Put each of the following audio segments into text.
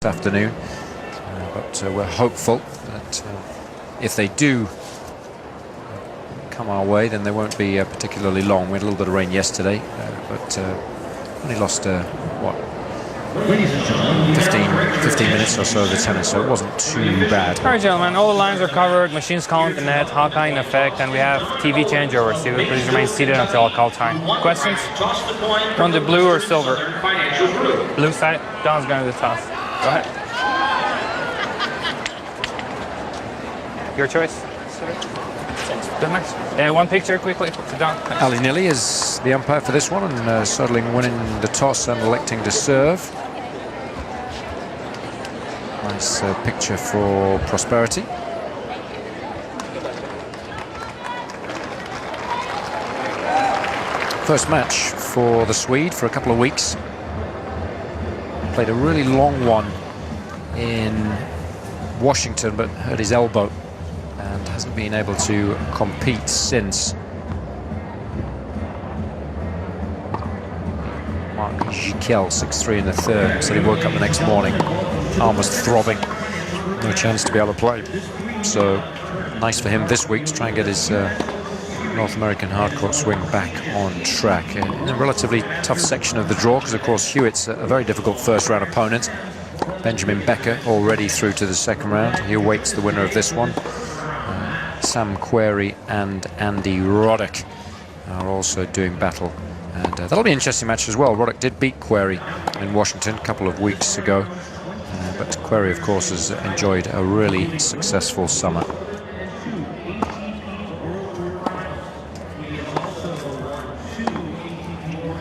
afternoon, but we're hopeful that if they do come our way, then they won't be particularly long. We had a little bit of rain yesterday, but only lost what, 15 minutes or so of the tennis, so it wasn't too bad. All right, gentlemen, all the lines are covered, machines calling the net, Hawkeye in effect, and we have TV changeover, so please remain seated until I call time. Questions? On the blue or silver? Blue side. Don's going to the toss. Go ahead. Your choice. Good match. One picture quickly to Don. Ali Nilly is the umpire for this one, and Soderling winning the toss and electing to serve. Nice picture for prosperity. First match for the Swede for a couple of weeks. Played a really long one in Washington, but hurt his elbow and hasn't been able to compete since. Mark Jikel, 6-3 in the third, so he woke up the next morning, arm was throbbing, no chance to be able to play. So nice for him this week to try and get his North American hardcourt swing back on track in a relatively tough section of the draw, because of course Hewitt's a very difficult first round opponent. Benjamin Becker already through to the second round. He awaits the winner of this one. Sam Querrey and Andy Roddick are also doing battle, and that'll be an interesting match as well. Roddick did beat Querrey in Washington a couple of weeks ago, but Querrey of course has enjoyed a really successful summer.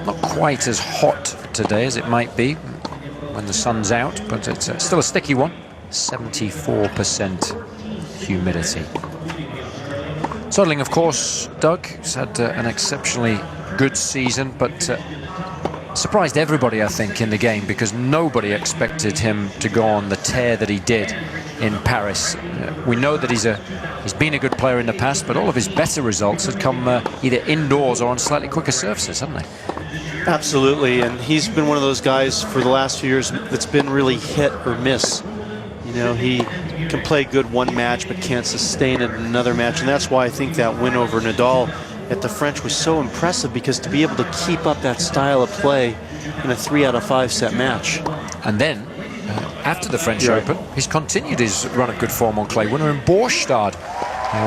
Not quite as hot today as it might be when the sun's out, but it's still a sticky one. 74% humidity. Soderling, of course, Doug, has had an exceptionally good season, but surprised everybody, I think, in the game, because nobody expected him to go on the tear that he did in Paris. We know that he's been a good player in the past, but all of his better results have come either indoors or on slightly quicker surfaces, haven't they? Absolutely, and he's been one of those guys for the last few years that's been really hit or miss. You know, he can play good one match but can't sustain it in another match, and that's why I think that win over Nadal at the French was so impressive, because to be able to keep up that style of play in a 3 out of 5 set match. And then after the French Open, he's continued his run of good form on clay, winner in Borstad,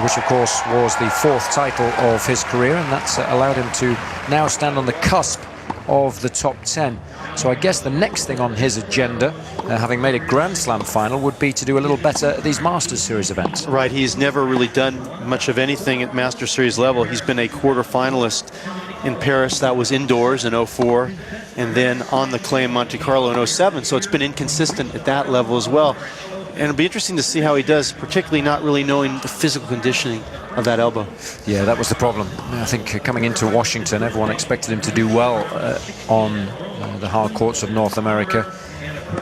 which of course was the 4th title of his career, and that's allowed him to now stand on the cusp of the top 10. So I guess the next thing on his agenda, having made a Grand Slam final, would be to do a little better at these Masters Series events. Right, he's never really done much of anything at Masters Series level. He's been a quarterfinalist in Paris, that was indoors in 04, and then on the clay in Monte Carlo in 07, so it's been inconsistent at that level as well. And it'll be interesting to see how he does, particularly not really knowing the physical conditioning of that elbow. Yeah, that was the problem. I think coming into Washington, everyone expected him to do well on the hard courts of North America,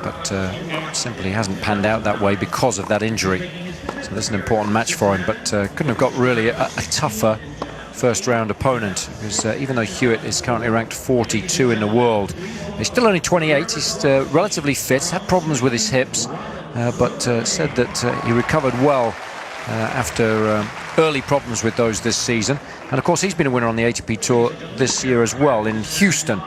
but simply hasn't panned out that way because of that injury. So this is an important match for him, but couldn't have got really a tougher first round opponent, because even though Hewitt is currently ranked 42 in the world, he's still only 28. He's relatively fit, had problems with his hips, but said that he recovered well after early problems with those this season. And of course he's been a winner on the ATP Tour this year as well, in Houston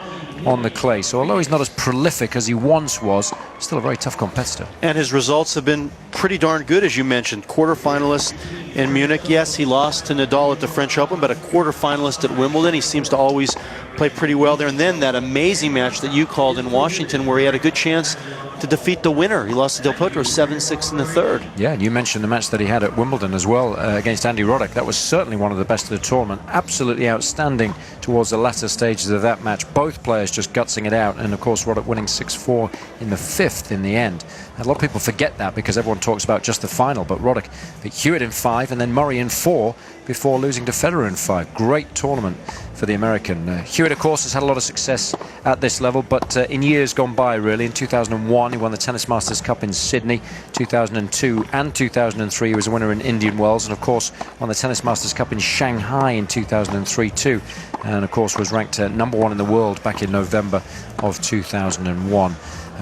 on the clay. So although he's not as prolific as he once was, still a very tough competitor. And his results have been pretty darn good, as you mentioned. Quarterfinalist in Munich. Yes, he lost to Nadal at the French Open, but a quarterfinalist at Wimbledon. He seems to always play pretty well there. And then that amazing match that you called in Washington, where he had a good chance to defeat the winner. He lost to Del Potro 7-6 in the third. Yeah, and you mentioned the match that he had at Wimbledon as well against Andy Roddick. That was certainly one of the best of the tournament. Absolutely outstanding towards the latter stages of that match. Both players just gutsing it out, and of course Roddick winning 6-4 in the 5th in the end. And a lot of people forget that because everyone talks about just the final, but Roddick beat Hewitt in 5 and then Murray in 4 before losing to Federer in 5. Great tournament for the American. Hewitt, of course, has had a lot of success at this level, but in years gone by, really. In 2001, he won the Tennis Masters Cup in Sydney. 2002 and 2003, he was a winner in Indian Wells, and of course won the Tennis Masters Cup in Shanghai in 2003 too. And of course was ranked #1 in the world back in November of 2001.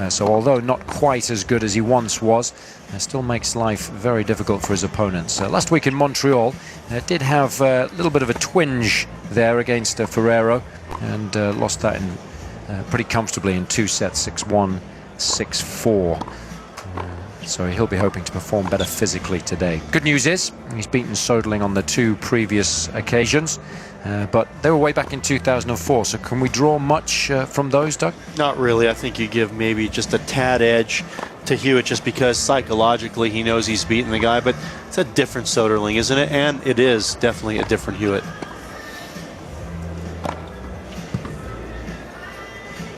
So although not quite as good as he once was, still makes life very difficult for his opponents. Last week in Montreal, did have a little bit of a twinge there against Ferrero, and lost that in pretty comfortably in 2 sets, 6-1, 6-4. So he'll be hoping to perform better physically today. Good news is he's beaten Soderling on the 2 previous occasions, but they were way back in 2004. So can we draw much from those, Doug? Not really. I think you give maybe just a tad edge to Hewitt just because psychologically he knows he's beaten the guy, but it's a different Soderling, isn't it? And it is definitely a different Hewitt.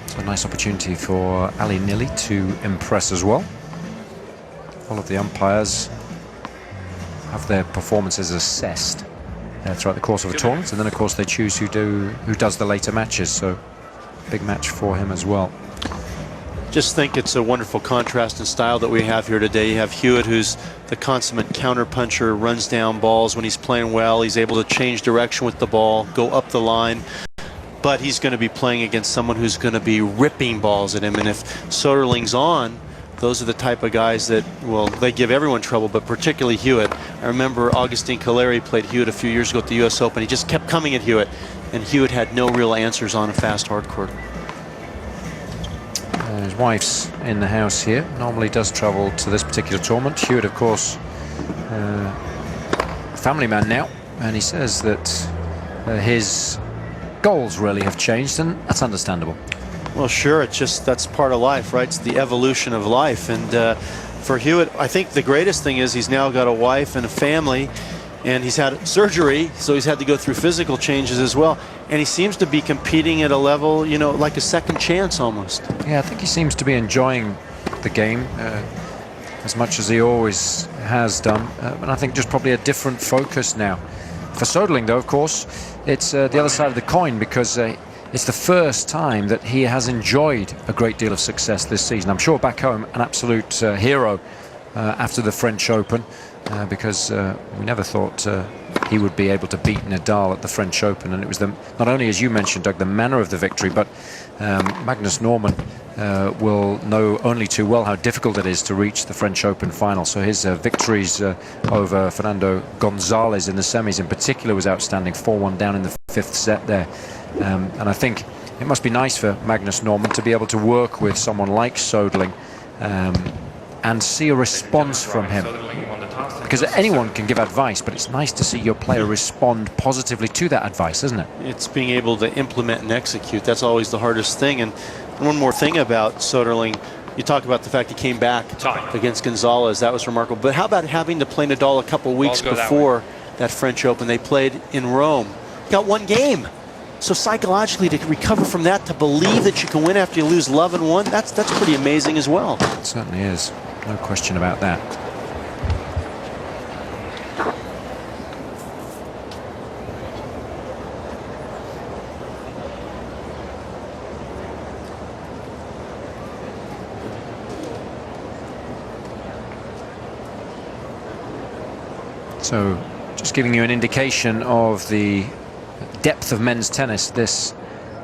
So a nice opportunity for Ali Nili to impress as well. All of the umpires have their performances assessed throughout the course of a tournament, and then of course they choose who does the later matches. So big match for him as well. Just think it's a wonderful contrast in style that we have here today. You have Hewitt, who's the consummate counterpuncher, runs down balls when he's playing well. He's able to change direction with the ball, go up the line. But he's going to be playing against someone who's going to be ripping balls at him. And if Soderling's on, those are the type of guys that, well, they give everyone trouble, but particularly Hewitt. I remember Augustin Caleri played Hewitt a few years ago at the U.S. Open. He just kept coming at Hewitt, and Hewitt had no real answers on a fast hard court. His wife's in the house here. Normally does travel to this particular tournament. Hewitt, of course, a family man now, and he says that his goals really have changed, and that's understandable. Well, sure, it's just that's part of life, right? It's the evolution of life. And for Hewitt, I think the greatest thing is he's now got a wife and a family, and he's had surgery, so he's had to go through physical changes as well. And he seems to be competing at a level, you know, like a second chance almost. Yeah, I think he seems to be enjoying the game as much as he always has done. And I think just probably a different focus now. For Soderling, though, of course, it's the other side of the coin, because it's the first time that he has enjoyed a great deal of success this season. I'm sure back home, an absolute hero after the French Open, because we never thought he would be able to beat Nadal at the French Open. And it was not only, as you mentioned, Doug, the manner of the victory, but Magnus Norman will know only too well how difficult it is to reach the French Open final. So his victories over Fernando Gonzalez in the semis in particular was outstanding. 4-1 down in the 5th set there. And I think it must be nice for Magnus Norman to be able to work with someone like Soderling and see a response from him. Because anyone can give advice, but it's nice to see your player respond positively to that advice, isn't it? It's being able to implement and execute. That's always the hardest thing. And one more thing about Soderling, you talk about the fact he came back against Gonzalez. That was remarkable. But how about having to play Nadal a couple weeks before that French Open? They played in Rome. Got one game. So psychologically, to recover from that, to believe that you can win after you lose love in one, that's pretty amazing as well. It certainly is. No question about that. So, just giving you an indication of the depth of men's tennis, this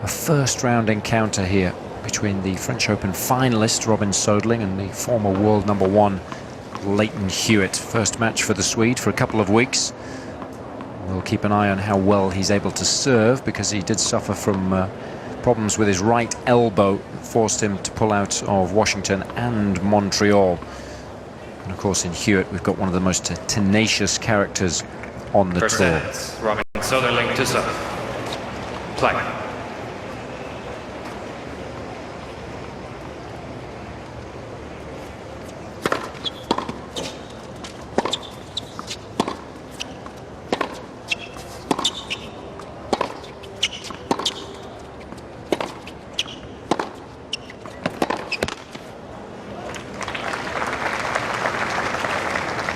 a first round encounter here between the French Open finalist Robin Soderling and the former world #1 Leighton Hewitt. First match for the Swede for a couple of weeks. We'll keep an eye on how well he's able to serve, because he did suffer from problems with his right elbow that forced him to pull out of Washington and Montreal. And of course in Hewitt we've got one of the most tenacious characters on the tour. Robin Soderling to serve. Play.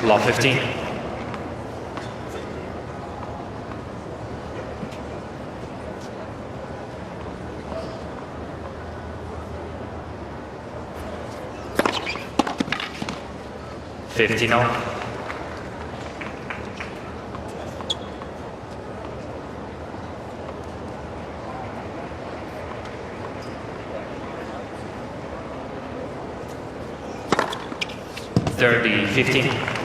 Law 15. $15 all. 30-15.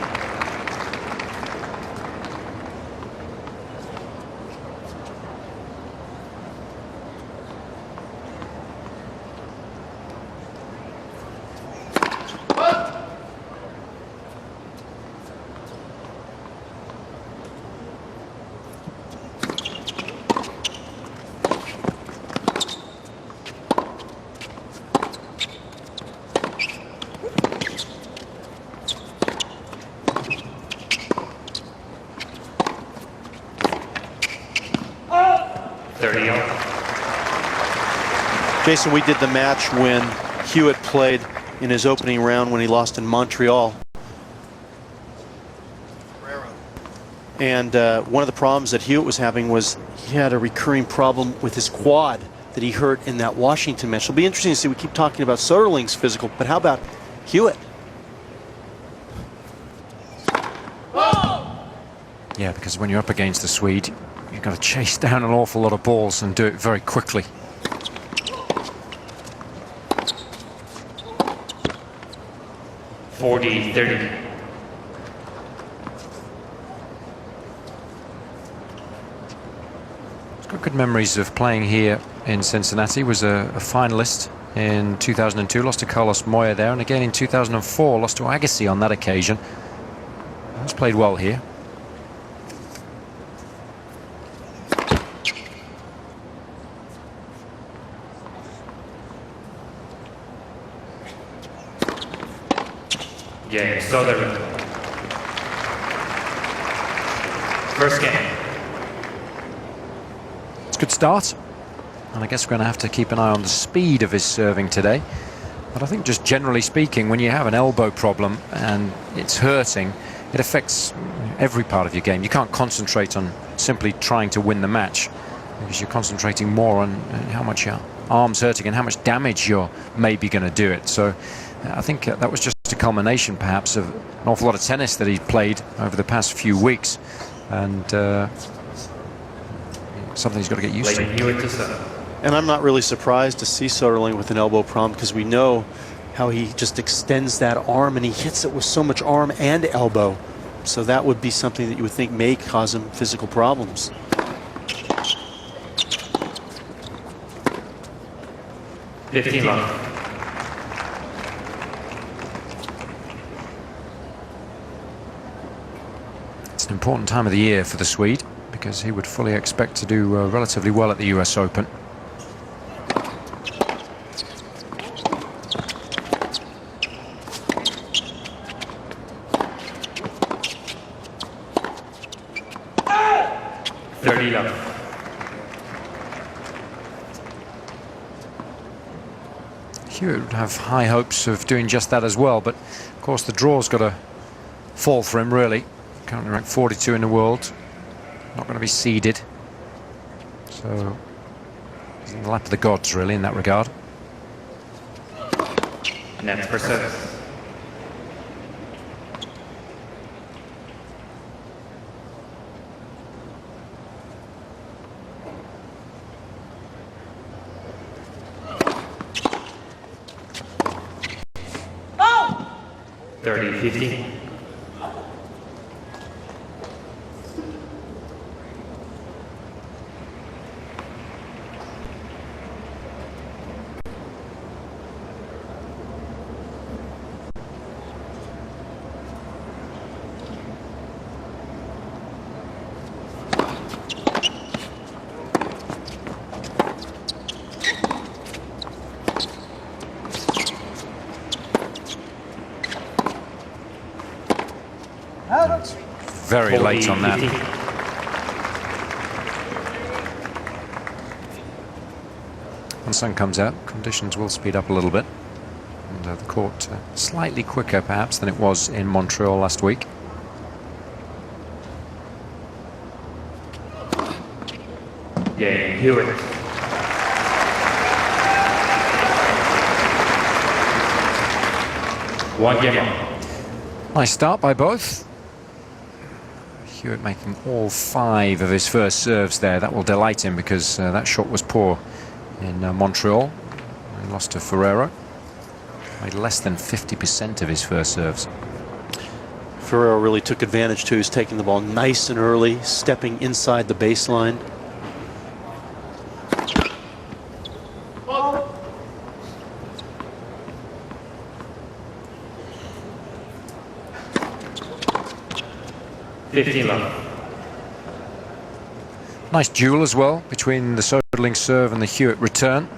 Jason, we did the match when Hewitt played in his opening round when he lost in Montreal. And one of the problems that Hewitt was having was he had a recurring problem with his quad that he hurt in that Washington match. It'll be interesting to see. We keep talking about Soderling's physical, but how about Hewitt? Yeah, because when you're up against the Swede, you've got to chase down an awful lot of balls and do it very quickly. He's got good memories of playing here in Cincinnati. Was a finalist in 2002, lost to Carlos Moya there, and again in 2004 lost to Agassi on that occasion. He's played well here. Yeah, Soderling. First game. It's a good start, and I guess we're going to have to keep an eye on the speed of his serving today. But I think just generally speaking, when you have an elbow problem and it's hurting, it affects every part of your game. You can't concentrate on simply trying to win the match, because you're concentrating more on how much your arm's hurting and how much damage you're maybe going to do it. So I think that was just a culmination perhaps of an awful lot of tennis that he played over the past few weeks, and something he's got to get used to. And I'm not really surprised to see Soderling with an elbow problem, because we know how he just extends that arm and he hits it with so much arm and elbow. So that would be something that you would think may cause him physical problems. It's an important time of the year for the Swede, because he would fully expect to do relatively well at the US Open. Hewitt would have high hopes of doing just that as well, but of course the draw's got to fall for him, really. Currently ranked 42 in the world, not going to be seeded, so he's in the lap of the gods really in that regard. Net per service. Oh! 30-15. Very late on that. When the sun comes out, conditions will speed up a little bit, and the court slightly quicker perhaps than it was in Montreal last week. Yeah, Hewitt. One game. Nice start by both. Hewitt making all 5 of his first serves there. That will delight him, because that shot was poor in Montreal. He lost to Ferrero. Made less than 50% of his first serves. Ferrero really took advantage too. He's taking the ball nice and early, stepping inside the baseline. Nice duel as well between the Soderling serve and the Hewitt return.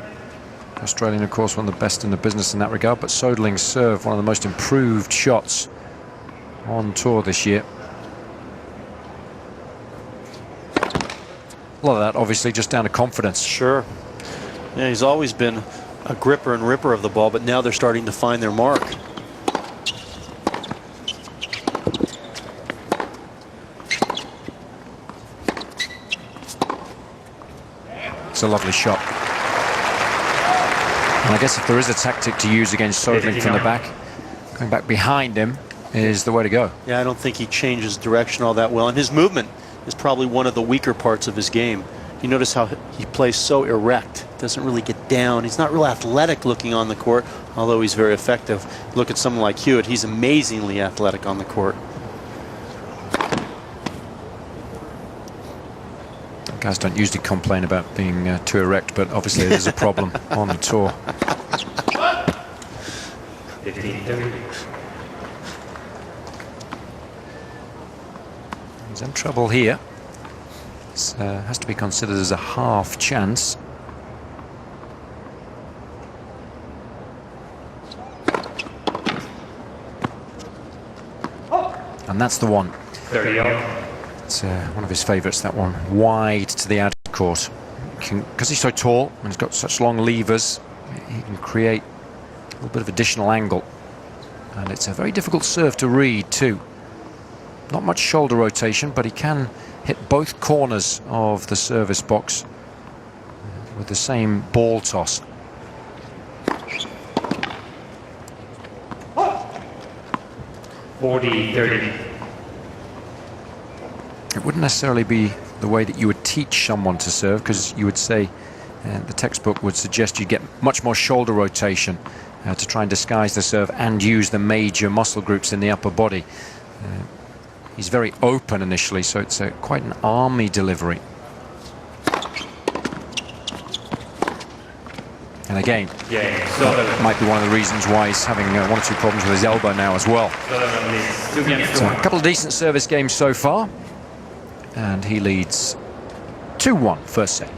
Australian, of course, one of the best in the business in that regard, but Soderling's serve, one of the most improved shots on tour this year. A lot of that obviously just down to confidence. Sure. Yeah, he's always been a gripper and ripper of the ball, but now they're starting to find their mark. It's a lovely shot. And I guess if there is a tactic to use against Soderling from the back, going back behind him is the way to go. Yeah, I don't think he changes direction all that well, and his movement is probably one of the weaker parts of his game. You notice how he plays so erect, doesn't really get down. He's not real athletic looking on the court, although he's very effective. Look at someone like Hewitt, he's amazingly athletic on the court. Guys don't usually complain about being too erect, but obviously there's a problem on the tour. 15-30. He's in trouble here. This has to be considered as a half chance. And that's the one. 30 off. It's one of his favourites, that one. Wide to the outer court. Because he's so tall and he's got such long levers, he can create a little bit of additional angle. And it's a very difficult serve to read too. Not much shoulder rotation, but he can hit both corners of the service box with the same ball toss. $40-30. It wouldn't necessarily be the way that you would teach someone to serve, because you would say, the textbook would suggest you get much more shoulder rotation to try and disguise the serve and use the major muscle groups in the upper body. He's very open initially, so it's quite an army delivery. And again, that might be one of the reasons why he's having one or two problems with his elbow now as well. So a couple of decent service games so far. And he leads 2-1 first set.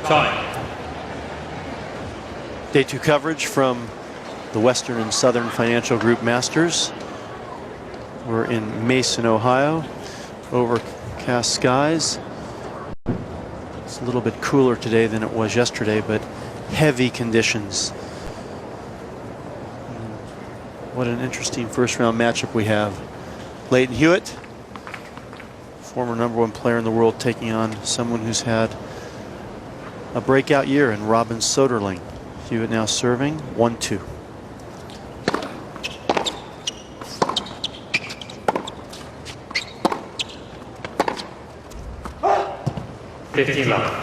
Time. Day 2 coverage from the Western and Southern Financial Group Masters. We're in Mason, Ohio. Overcast skies. It's a little bit cooler today than it was yesterday, but heavy conditions. What an interesting first round matchup we have. Leighton Hewitt, former #1 player in the world, taking on someone who's had a breakout year in Robin Soderling. Hewitt now serving 1-2. $15.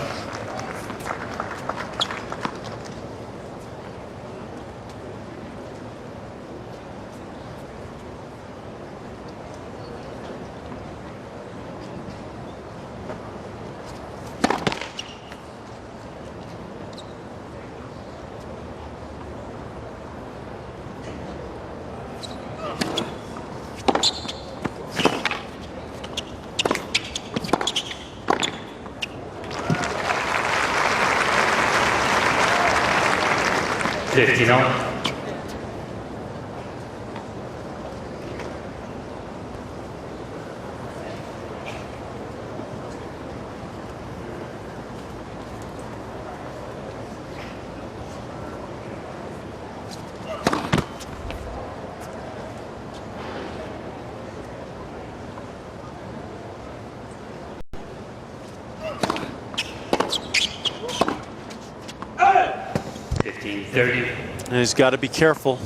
And he's got to be careful.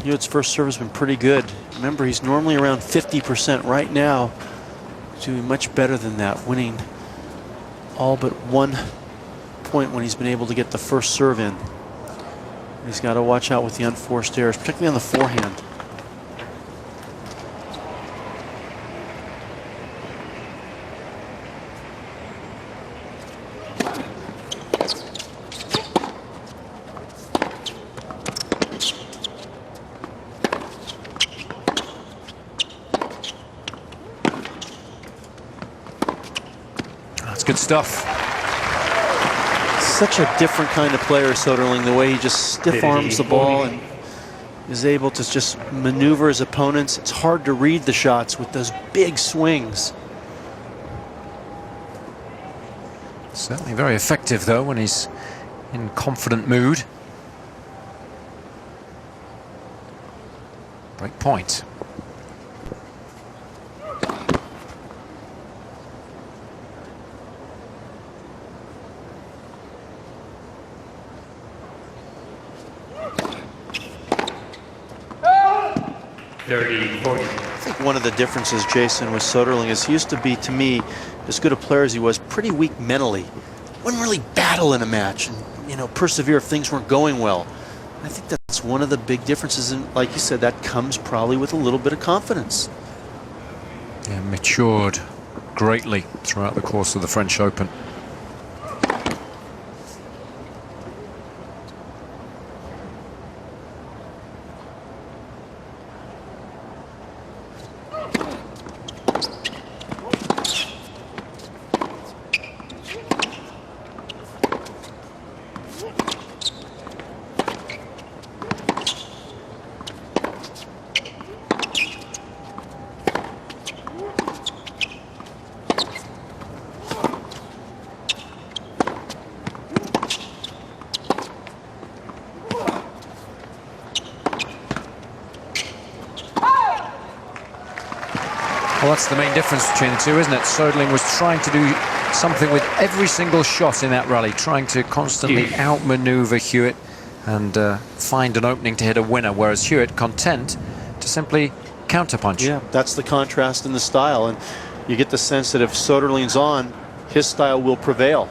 Hewitt's first serve has been pretty good. Remember, he's normally around 50% right now. He's doing much better than that, winning all but 1 point when he's been able to get the first serve in. He's got to watch out with the unforced errors, particularly on the forehand. That's good stuff. Such a different kind of player, Soderling, the way he just stiff arms the ball and is able to just maneuver his opponents. It's hard to read the shots with those big swings. Certainly very effective, though, when he's in confident mood. Break point. I think one of the differences, Jason, with Soderling is he used to be, to me, as good a player as he was, pretty weak mentally. Wouldn't really battle in a match and, you know, persevere if things weren't going well. I think that's one of the big differences, and like you said, that comes probably with a little bit of confidence. Yeah, matured greatly throughout the course of the French Open. Well, that's the main difference between the two, isn't it? Soderling was trying to do something with every single shot in that rally, trying to constantly outmaneuver Hewitt and find an opening to hit a winner, whereas Hewitt content to simply counterpunch. Yeah, that's the contrast in the style, and you get the sense that if Soderling's on, his style will prevail.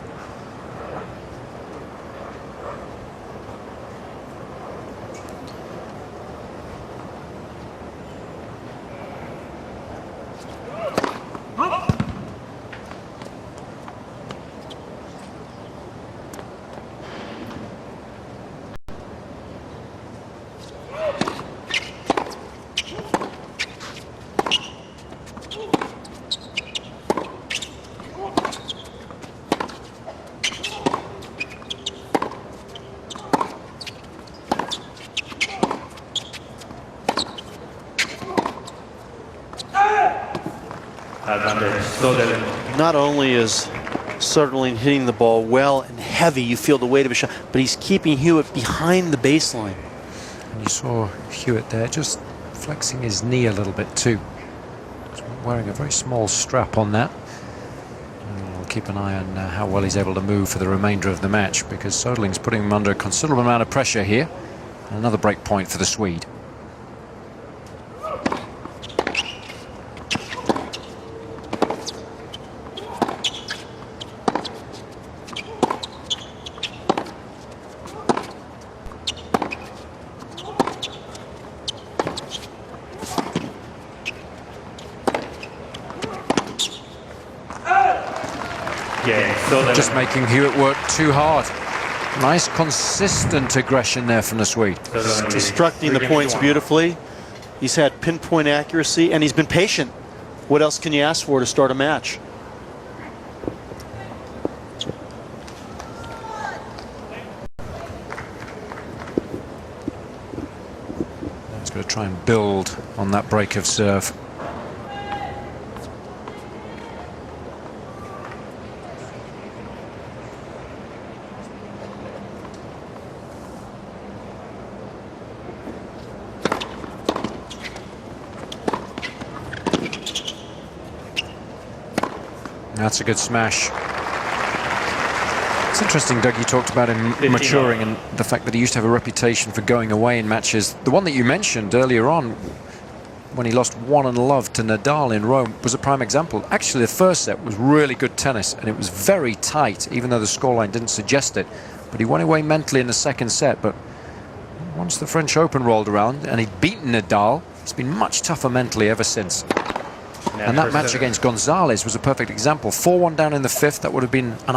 Not only is Soderling hitting the ball well and heavy, you feel the weight of his shot, but he's keeping Hewitt behind the baseline. And you saw Hewitt there just flexing his knee a little bit too. He's wearing a very small strap on that. And we'll keep an eye on how well he's able to move for the remainder of the match, because Soderling's putting him under a considerable amount of pressure here. And another break point for the Swede. Just making Hewitt work too hard. Nice consistent aggression there from the Swede. Destructing the points beautifully. He's had pinpoint accuracy and he's been patient. What else can you ask for to start a match? He's going to try and build on that break of serve. That's a good smash. It's It's interesting, Doug, you talked about him maturing and the fact that he used to have a reputation for going away in matches. The one that you mentioned earlier on, when he lost 1-love to Nadal in Rome, was a prime example. Actually, the first set was really good tennis, and it was very tight, even though the scoreline didn't suggest it. But he went away mentally in the second set. But once the French Open rolled around and he'd beaten Nadal, it's been much tougher mentally ever since. And that match against Gonzalez was a perfect example. 4-1 down in the fifth. That would have been an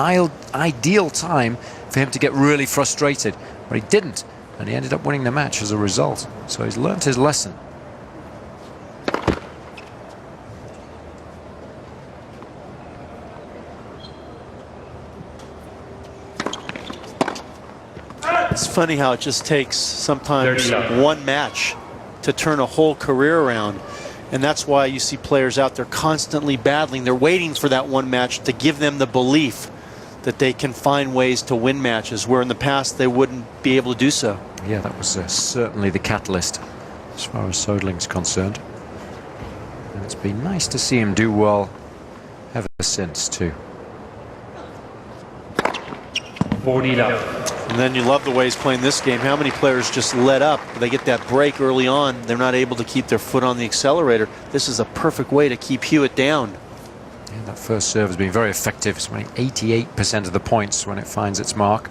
ideal time for him to get really frustrated. But he didn't, and he ended up winning the match as a result. So he's learned his lesson. It's funny how it just takes sometimes one match to turn a whole career around. And that's why you see players out there constantly battling. They're waiting for that one match to give them the belief that they can find ways to win matches, where in the past they wouldn't be able to do so. Yeah, that was certainly the catalyst as far as Soderling's concerned. And it's been nice to see him do well ever since, too. 40 love. And then you love the way he's playing this game. How many players just let up? They get that break early on. They're not able to keep their foot on the accelerator. This is a perfect way to keep Hewitt down. Yeah, that first serve has been very effective. It's winning 88% of the points when it finds its mark.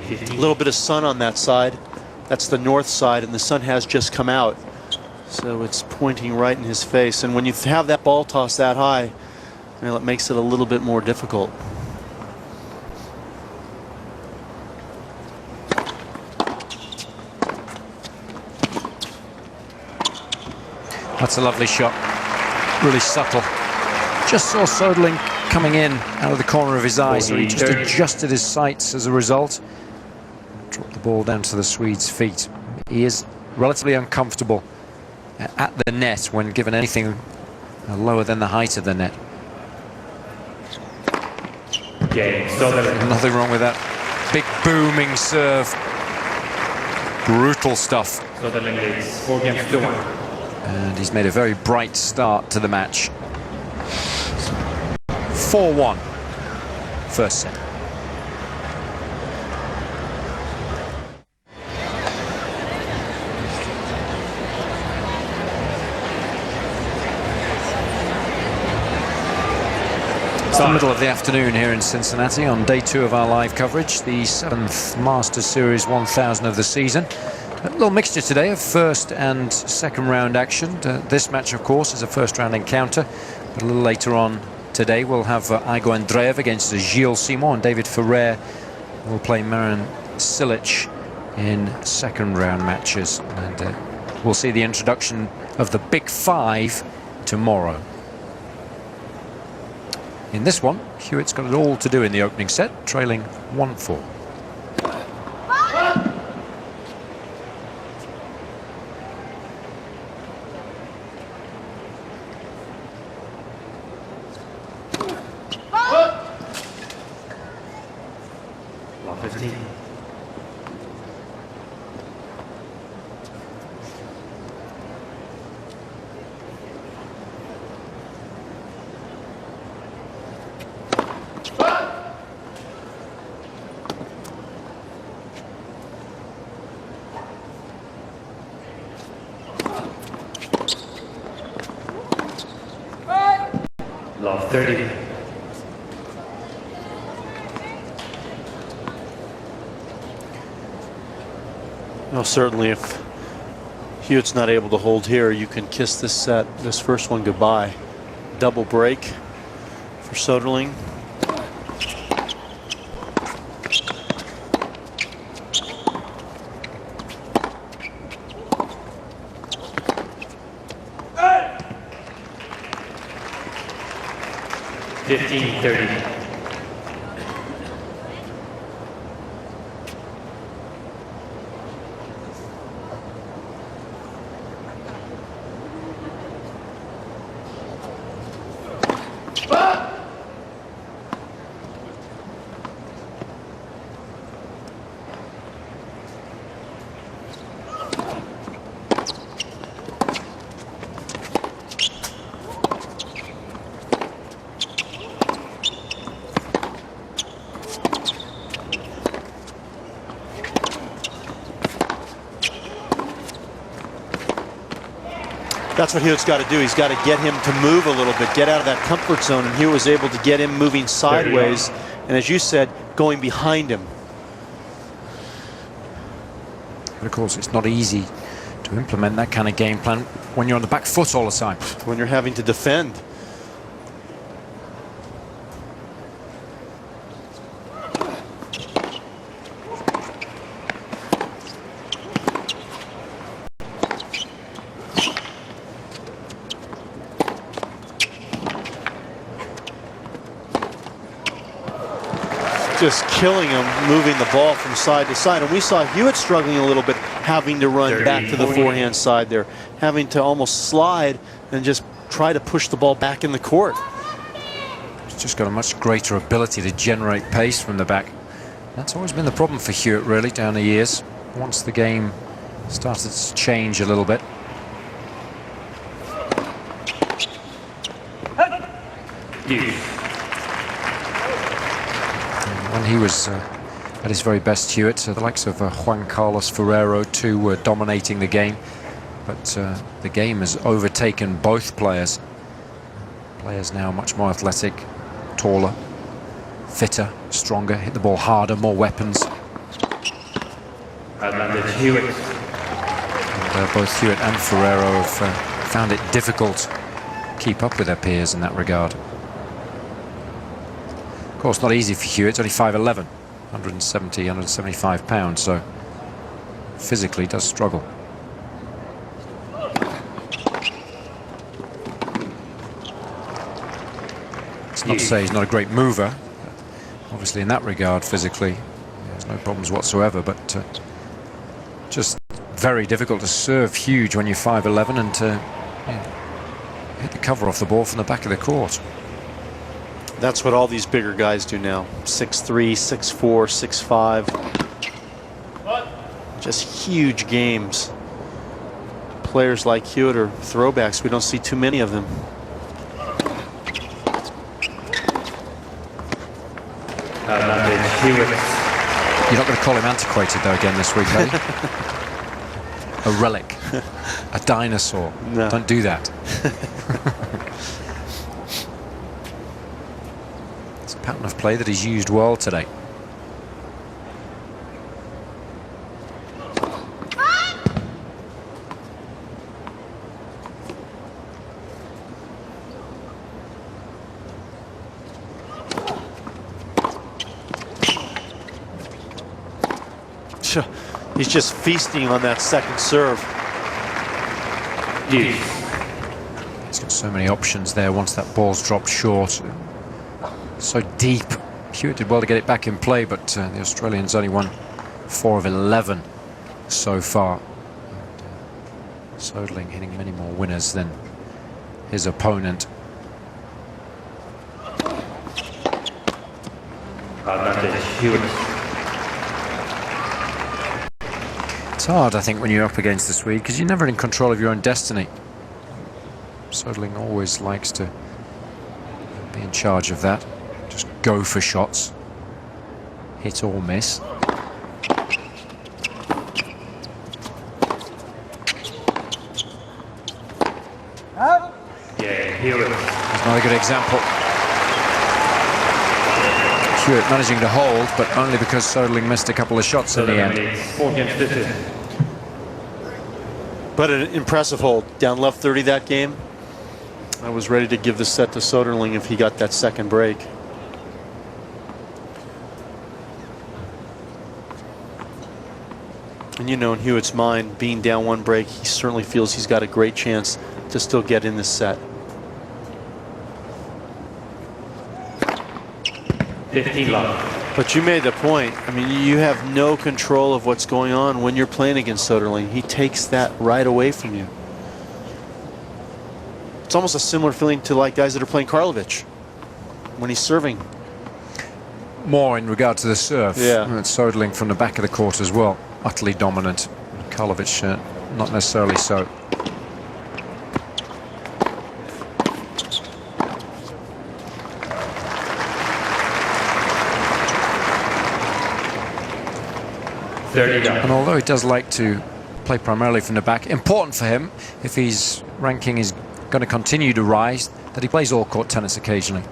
A little bit of sun on that side. That's the north side, and the sun has just come out. So it's pointing right in his face. And when you have that ball toss that high, well, it makes it a little bit more difficult. That's a lovely shot. Really subtle. Just saw Soderling coming in out of the corner of his eye, so he just adjusted his sights as a result. Dropped the ball down to the Swede's feet. He is relatively uncomfortable at the net when given anything lower than the height of the net. Nothing wrong with that. Big booming serve. Brutal stuff. And he's made a very bright start to the match. 4-1. First set. It's the middle of the afternoon here in Cincinnati on day 2 of our live coverage, the 7th Masters Series 1000 of the season. A little mixture today of first and second round action. This match, of course, is a first round encounter. But a little later on today, we'll have Igor Andreev against Gilles Simon, and David Ferrer will play Marin Cilic in second round matches. And we'll see the introduction of the Big Five tomorrow. In this one, Hewitt's got it all to do in the opening set, trailing 1-4. Love 30. Well, certainly if Hewitt's not able to hold here, you can kiss this set, this first one, goodbye. Double break for Soderling. That's what Hewitt's got to do. He's got to get him to move a little bit, get out of that comfort zone, and Hewitt was able to get him moving sideways, and as you said, going behind him. But of course, it's not easy to implement that kind of game plan when you're on the back foot all the time. When you're having to defend. Just killing him, moving the ball from side to side. And we saw Hewitt struggling a little bit, having to run back to the forehand side there, having to almost slide and just try to push the ball back in the court. He's just got a much greater ability to generate pace from the back. That's always been the problem for Hewitt, really, down the years. Once the game started to change a little bit. When he was at his very best, Hewitt, the likes of Juan Carlos Ferrero too were dominating the game, but the game has overtaken both players. Players now much more athletic, taller, fitter, stronger, hit the ball harder, more weapons. Advantage Hewitt. And, both Hewitt and Ferrero have found it difficult to keep up with their peers in that regard. Of course, not easy for Hewitt. It's only 5'11", 170, 175 pounds, so physically does struggle. It's not to say he's not a great mover. Obviously, in that regard, physically, there's no problems whatsoever, but just very difficult to serve huge when you're 5'11" and to hit the cover off the ball from the back of the court. That's what all these bigger guys do now. 6'3", 6'4", 6'5". Just huge games. Players like Hewitt are throwbacks. We don't see too many of them. Hewitt. You're not going to call him antiquated, though, again this week, are you? A relic. A dinosaur. No. Don't do that. It's a pattern of play that he's used well today. He's just feasting on that second serve. He's got so many options there once that ball's dropped short. So deep. Hewitt did well to get it back in play, but the Australians only won 4 of 11 so far. And, Soderling hitting many more winners than his opponent. Hewitt. It's hard, I think, when you're up against the Swede, because you're never in control of your own destiny. Soderling always likes to be in charge of that. Just go for shots. Hit or miss. Yeah, Hewitt. That's another good example. Hewitt managing to hold, but only because Soderling missed a couple of shots in the end. But an impressive hold. Down left 30 that game. I was ready to give the set to Soderling if he got that second break. And you know, in Hewitt's mind, being down one break, he certainly feels he's got a great chance to still get in this set. 15 love. But you made the point. I mean, you have no control of what's going on when you're playing against Soderling. He takes that right away from you. It's almost a similar feeling to like guys that are playing Karlovic when he's serving. More in regard to the serve. Yeah. And Soderling from the back of the court as well. Utterly dominant. Karlovic not necessarily so. $30. And although he does like to play primarily from the back. Important for him, if his ranking is going to continue to rise, that he plays all court tennis occasionally.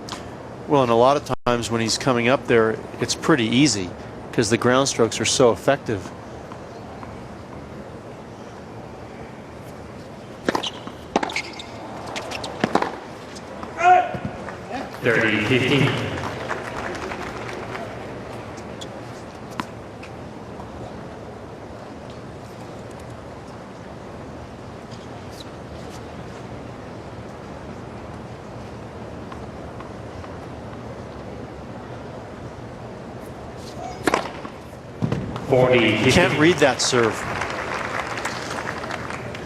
Well, and a lot of times when he's coming up there, it's pretty easy because the ground strokes are so effective. Thirty, 15. You can't read that serve.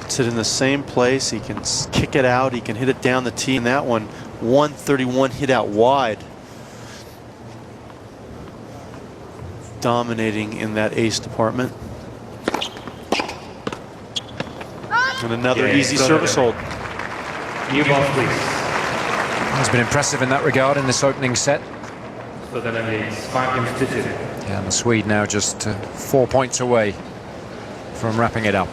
It's in the same place. He can kick it out. He can hit it down the tee. And that one, 131 hit out wide. Dominating in that ace department. And another easy service hold. New ball, please. He's been impressive in that regard in this opening set. So then it's 5 games to 2. Yeah, and the Swede now just 4 points away from wrapping it up.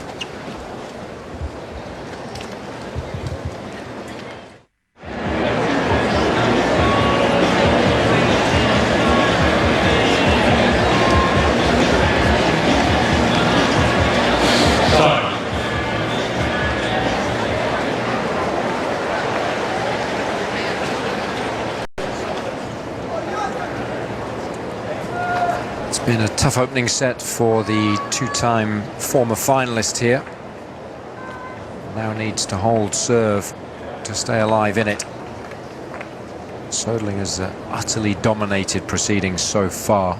Been a tough opening set for the two-time former finalist here. Now needs to hold serve to stay alive in it. Soderling has utterly dominated proceedings so far.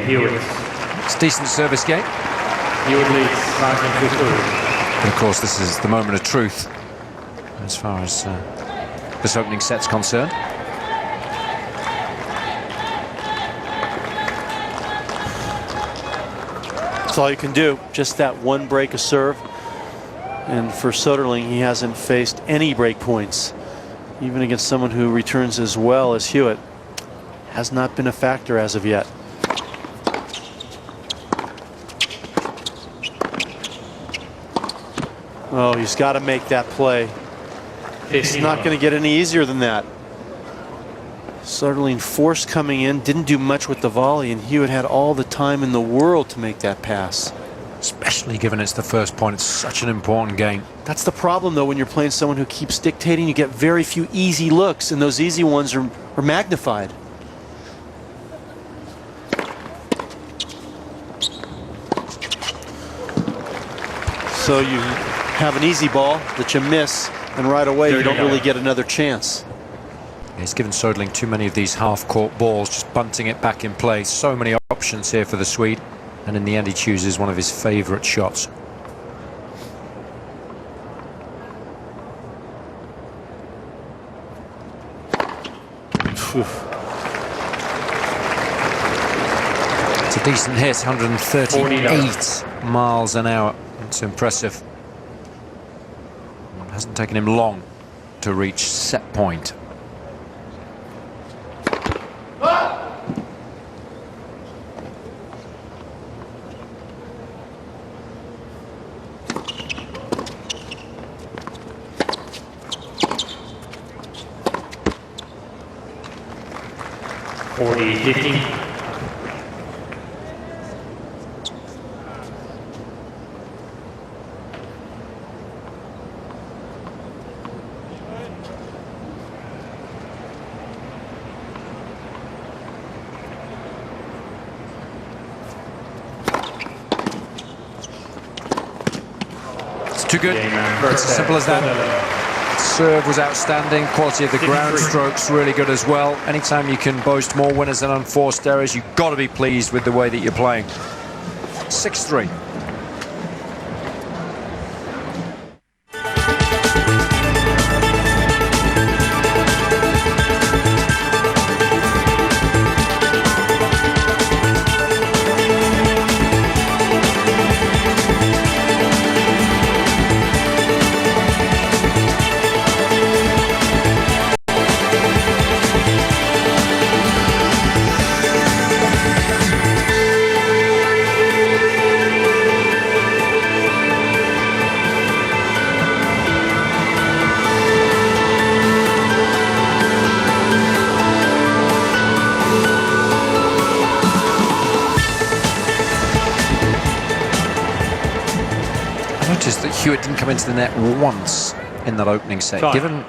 Hewitt. It's a decent service game. Hewitt leads 5 games to 2. But of course, this is the moment of truth as far as this opening set's concerned. That's all you can do. Just that one break of serve. And for Soderling, he hasn't faced any break points. Even against someone who returns as well as Hewitt. Has not been a factor as of yet. Oh, he's got to make that play. It's not going to get any easier than that. Soderling forced coming in, didn't do much with the volley, and Hewitt had all the time in the world to make that pass. Especially given it's the first point, it's such an important game. That's the problem, though, when you're playing someone who keeps dictating. You get very few easy looks, and those easy ones are magnified. So you have an easy ball that you miss, and right away you don't really get another chance. He's given Soderling too many of these half-court balls, just bunting it back in play. So many options here for the Swede, and in the end he chooses one of his favourite shots. It's a decent hit, 138 miles an hour. It's impressive. It hasn't taken him long to reach set point. 40-15. Too good. It's as simple as that. Serve was outstanding. Quality of the ground strokes really good as well. Anytime you can boast more winners than unforced errors, you've got to be pleased with the way that you're playing. 6-3. That Hewitt didn't come into the net once in that opening set. Given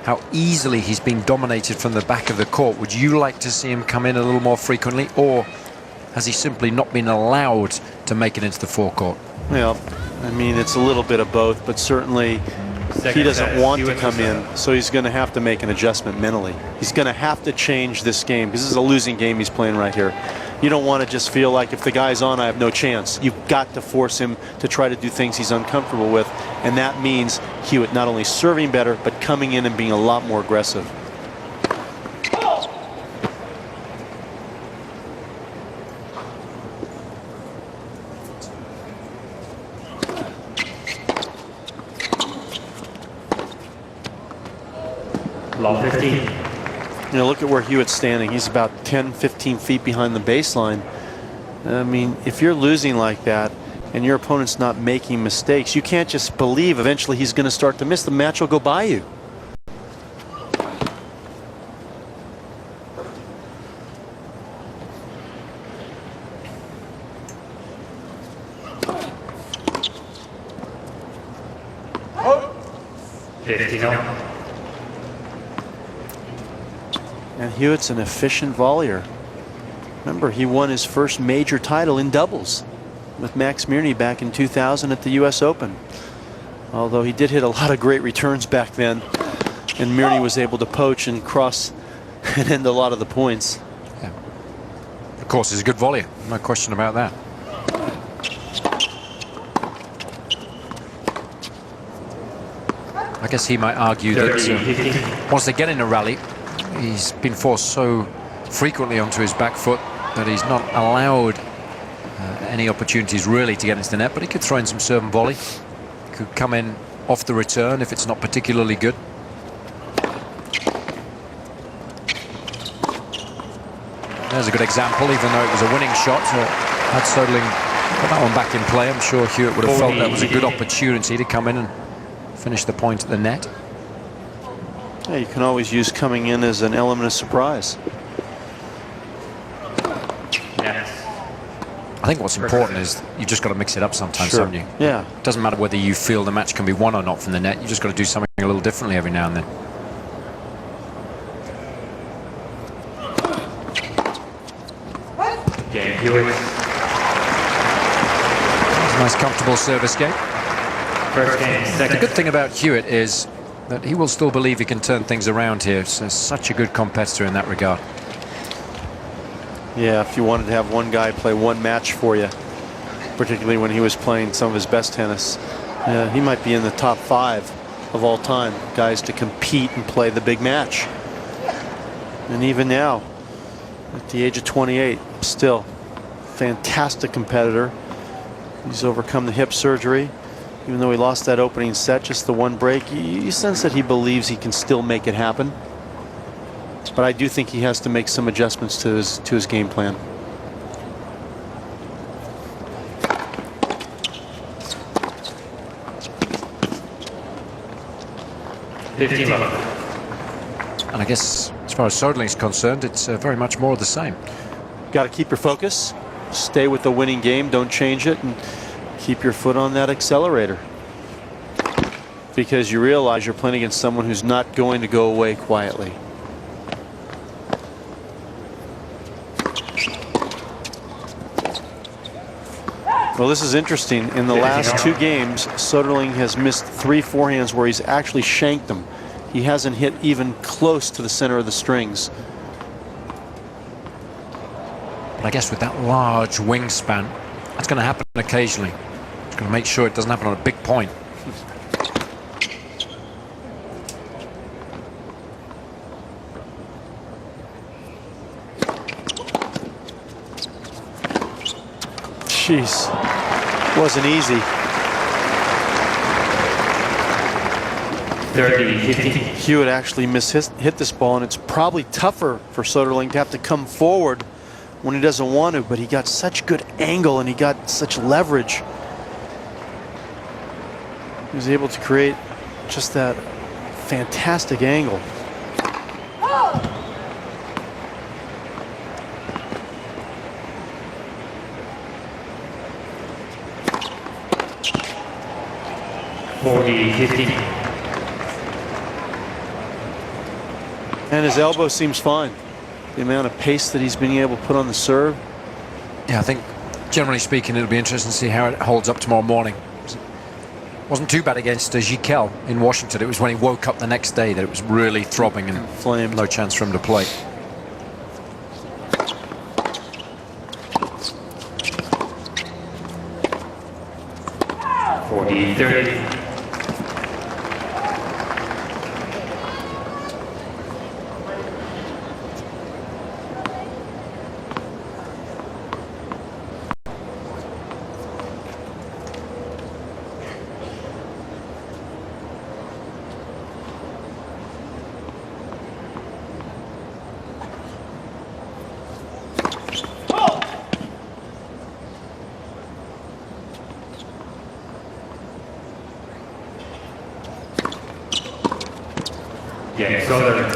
how easily he's been dominated from the back of the court, would you like to see him come in a little more frequently, or has he simply not been allowed to make it into the forecourt? Well, I mean, it's a little bit of both, but certainly he doesn't want to come in, so he's going to have to make an adjustment mentally. He's going to have to change this game, because this is a losing game he's playing right here. You don't want to just feel like if the guy's on, I have no chance. You've got to force him to try to do things he's uncomfortable with, and that means Hewitt not only serving better, but coming in and being a lot more aggressive. Low 15. You know, look at where Hewitt's standing. He's about 10-15 feet behind the baseline. I mean, if you're losing like that and your opponent's not making mistakes, you can't just believe eventually he's going to start to miss. The match will go by you. And Hewitt's an efficient volleyer. Remember, he won his first major title in doubles with Max Mirny back in 2000 at the US Open. Although he did hit a lot of great returns back then, and Mirny was able to poach and cross and end a lot of the points. Yeah. Of course, he's a good volleyer. No question about that. I guess he might argue that once they get in a rally, he's been forced so frequently onto his back foot that he's not allowed any opportunities really to get into the net, but he could throw in some serve and volley. Could come in off the return if it's not particularly good. There's a good example, even though it was a winning shot. Had Soderling put that one back in play, I'm sure Hewitt would have felt that was a good opportunity to come in and finish the point at the net. Yeah, you can always use coming in as an element of surprise. I think what's important is you've just got to mix it up sometimes, haven't you? Yeah. It doesn't matter whether you feel the match can be won or not from the net. You just got to do something a little differently every now and then. Hewitt. It's a nice comfortable service game. First game, second. The good thing about Hewitt is that he will still believe he can turn things around here. So such a good competitor in that regard. Yeah, if you wanted to have one guy play one match for you, particularly when he was playing some of his best tennis, he might be in the top 5 of all time, guys to compete and play the big match. And even now, at the age of 28, still fantastic competitor. He's overcome the hip surgery. Even though he lost that opening set, just the one break, you sense that he believes he can still make it happen. But I do think he has to make some adjustments to his game plan. And I guess it's far as Soderling's concerned, it's very much more of the same. Got to keep your focus, stay with the winning game, don't change it, and keep your foot on that accelerator. Because you realize you're playing against someone who's not going to go away quietly. Well, this is interesting. In the last 2 games, Soderling has missed 3 forehands where he's actually shanked them. He hasn't hit even close to the center of the strings. But I guess with that large wingspan, that's going to happen occasionally. It's going to make sure it doesn't happen on a big point. Jeez, wasn't easy. 30-50. Hewitt actually hit this ball, and it's probably tougher for Soderling to have to come forward when he doesn't want to, but he got such good angle and he got such leverage. He was able to create just that fantastic angle. And his elbow seems fine. The amount of pace that he's been able to put on the serve. Yeah, I think generally speaking, it'll be interesting to see how it holds up tomorrow morning. Wasn't too bad against Jiquel in Washington. It was when he woke up the next day that it was really throbbing and Flamed. no chance for him to play.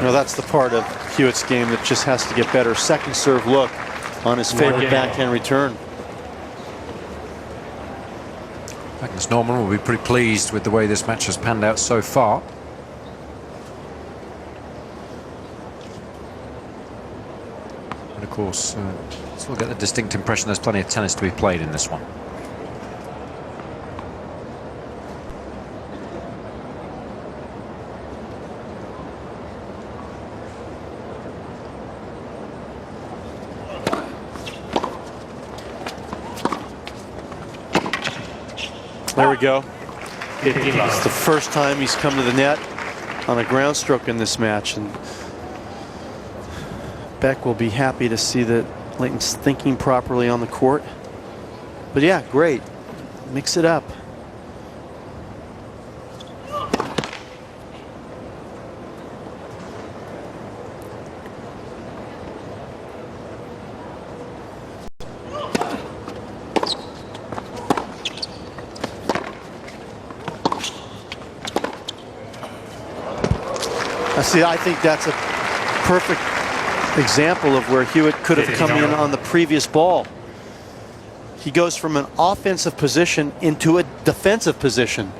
Well, that's the part of Hewitt's game that just has to get better. Second serve look on his favorite backhand return. Magnus Norman will be pretty pleased with the way this match has panned out so far. And of course, still get the distinct impression there's plenty of tennis to be played in this one. There we go. It's the first time he's come to the net on a ground stroke in this match, and Beck will be happy to see that Leighton's thinking properly on the court. But yeah, great. Mix it up. See, I think that's a perfect example of where Hewitt could have come in on the previous ball. He goes from an offensive position into a defensive position.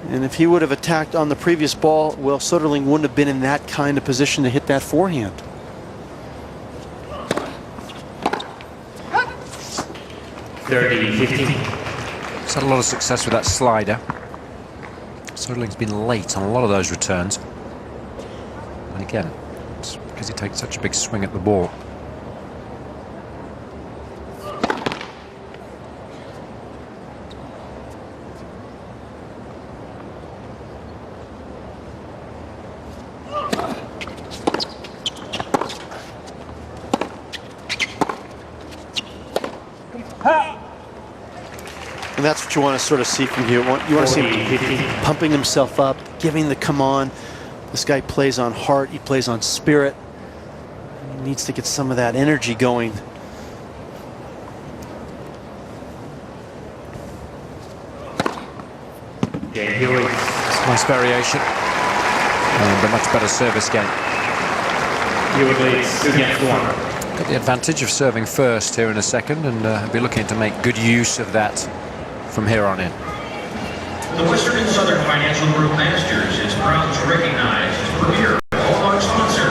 And if he would have attacked on the previous ball, well, Soderling wouldn't have been in that kind of position to hit that forehand. He's had a lot of success with that slider. Soderling's been late on a lot of those returns. And again, it's because he takes such a big swing at the ball. And that's what you want to sort of see from here. You want to see him pumping himself up, giving the come on. This guy plays on heart, he plays on spirit. He needs to get some of that energy going. Nice variation and a much better service game. Hewitt leads 2 games to 1. Got the advantage of serving first here in a second, and be looking to make good use of that from here on in. The Western and Southern Financial Group Masters is proud to recognize its premier hallmark sponsor,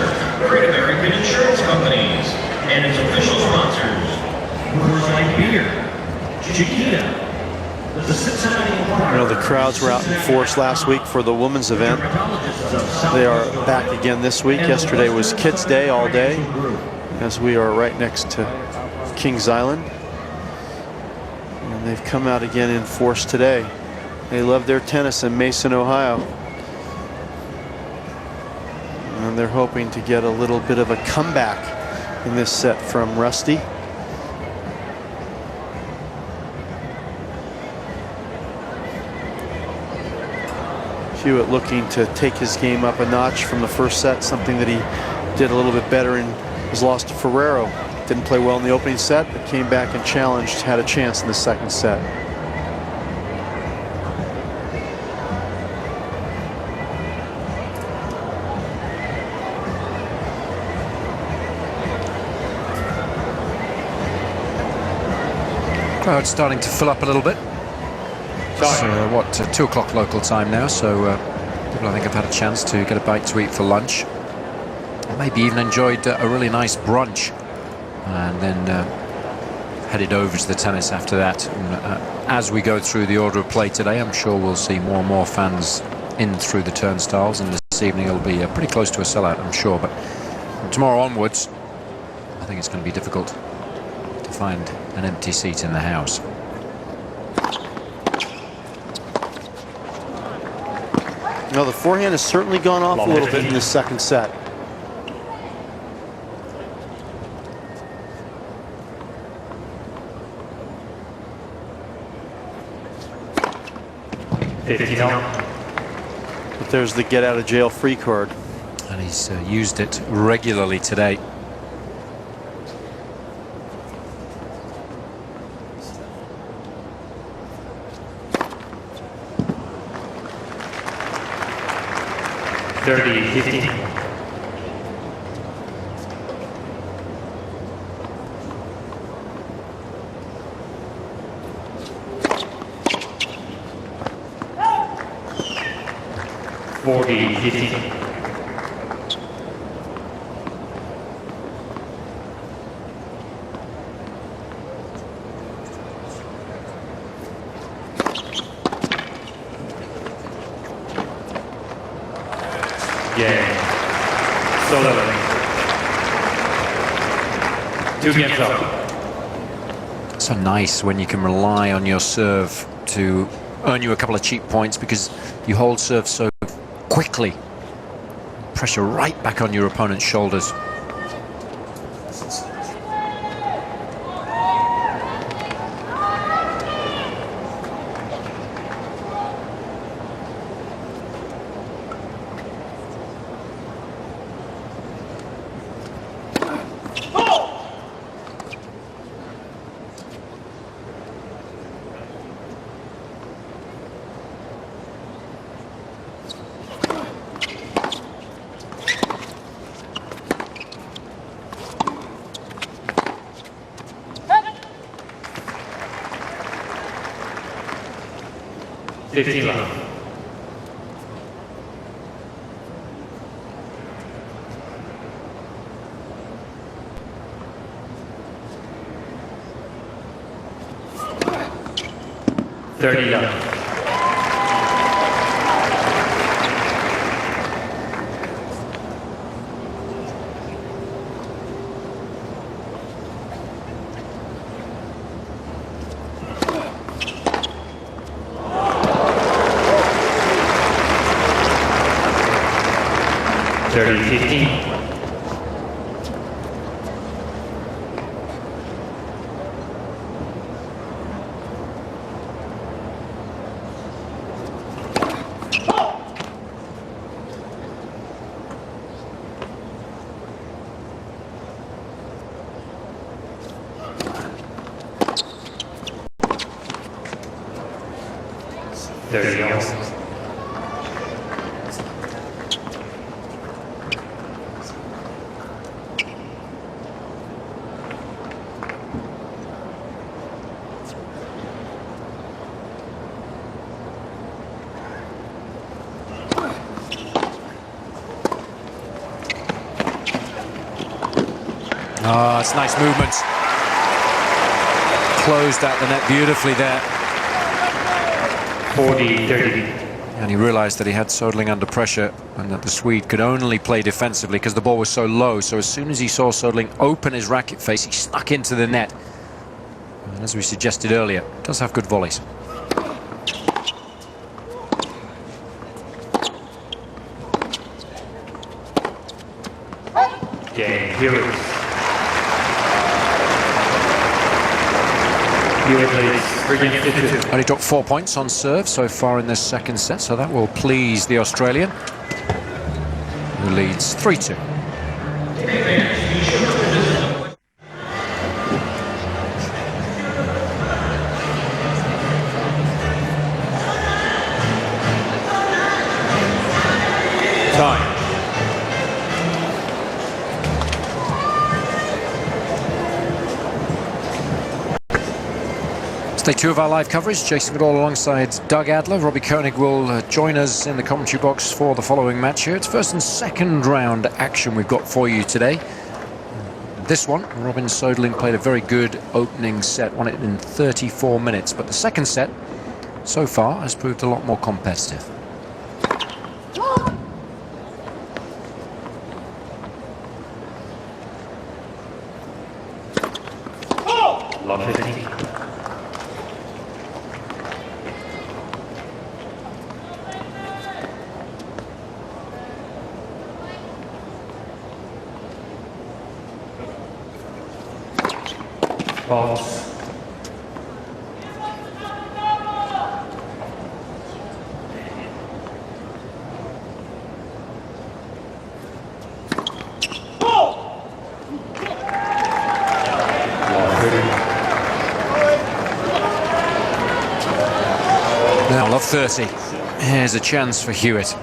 Great American Insurance Companies, and its official sponsors, Coors Light Beer, Chiquita, the Cincinnati. You know, the crowds were out in force last week for the women's event. They are back again this week. Yesterday was Kids Day all day, as we are right next to Kings Island. And they've come out again in force today. They love their tennis in Mason, Ohio. And they're hoping to get a little bit of a comeback in this set from Rusty. Hewitt looking to take his game up a notch from the first set, something that he did a little bit better in his loss to Ferrero. Didn't play well in the opening set, but came back and challenged, had a chance in the second set. Crowd's starting to fill up a little bit. It's 2 o'clock local time now, so people I think have had a chance to get a bite to eat for lunch. Maybe even enjoyed a really nice brunch, and then headed over to the tennis after that. And, as we go through the order of play today, I'm sure we'll see more and more fans in through the turnstiles, and this evening it'll be pretty close to a sellout, I'm sure. But from tomorrow onwards, I think it's going to be difficult to find an empty seat in the house. No, the forehand has certainly gone off a little bit in this second set. But there's the get out of jail free card. And he's used it regularly today. Soderling. 2 games up. So nice when you can rely on your serve to earn you a couple of cheap points, because you hold serve so quickly. Pressure right back on your opponent's shoulders. Left. Oh, it's nice movement. Closed out the net beautifully there. 40-30. And he realized that he had Soderling under pressure and that the Swede could only play defensively because the ball was so low. So as soon as he saw Soderling open his racket face, he snuck into the net. And as we suggested earlier, does have good volleys. Game, Hewitt. Hewitt leads 3-2. Only dropped 4 points on serve so far in this second set, so that will please the Australian, who leads 3-2. Time. Day 2 of our live coverage. Jason Goodall alongside Doug Adler. Robbie Koenig will join us in the commentary box for the following match here. It's first and second round action we've got for you today. This one, Robin Soderling played a very good opening set, won it in 34 minutes. But the second set, so far, has proved a lot more competitive. Love 15. Balls. Now, love 30. Here's a chance for Hewitt.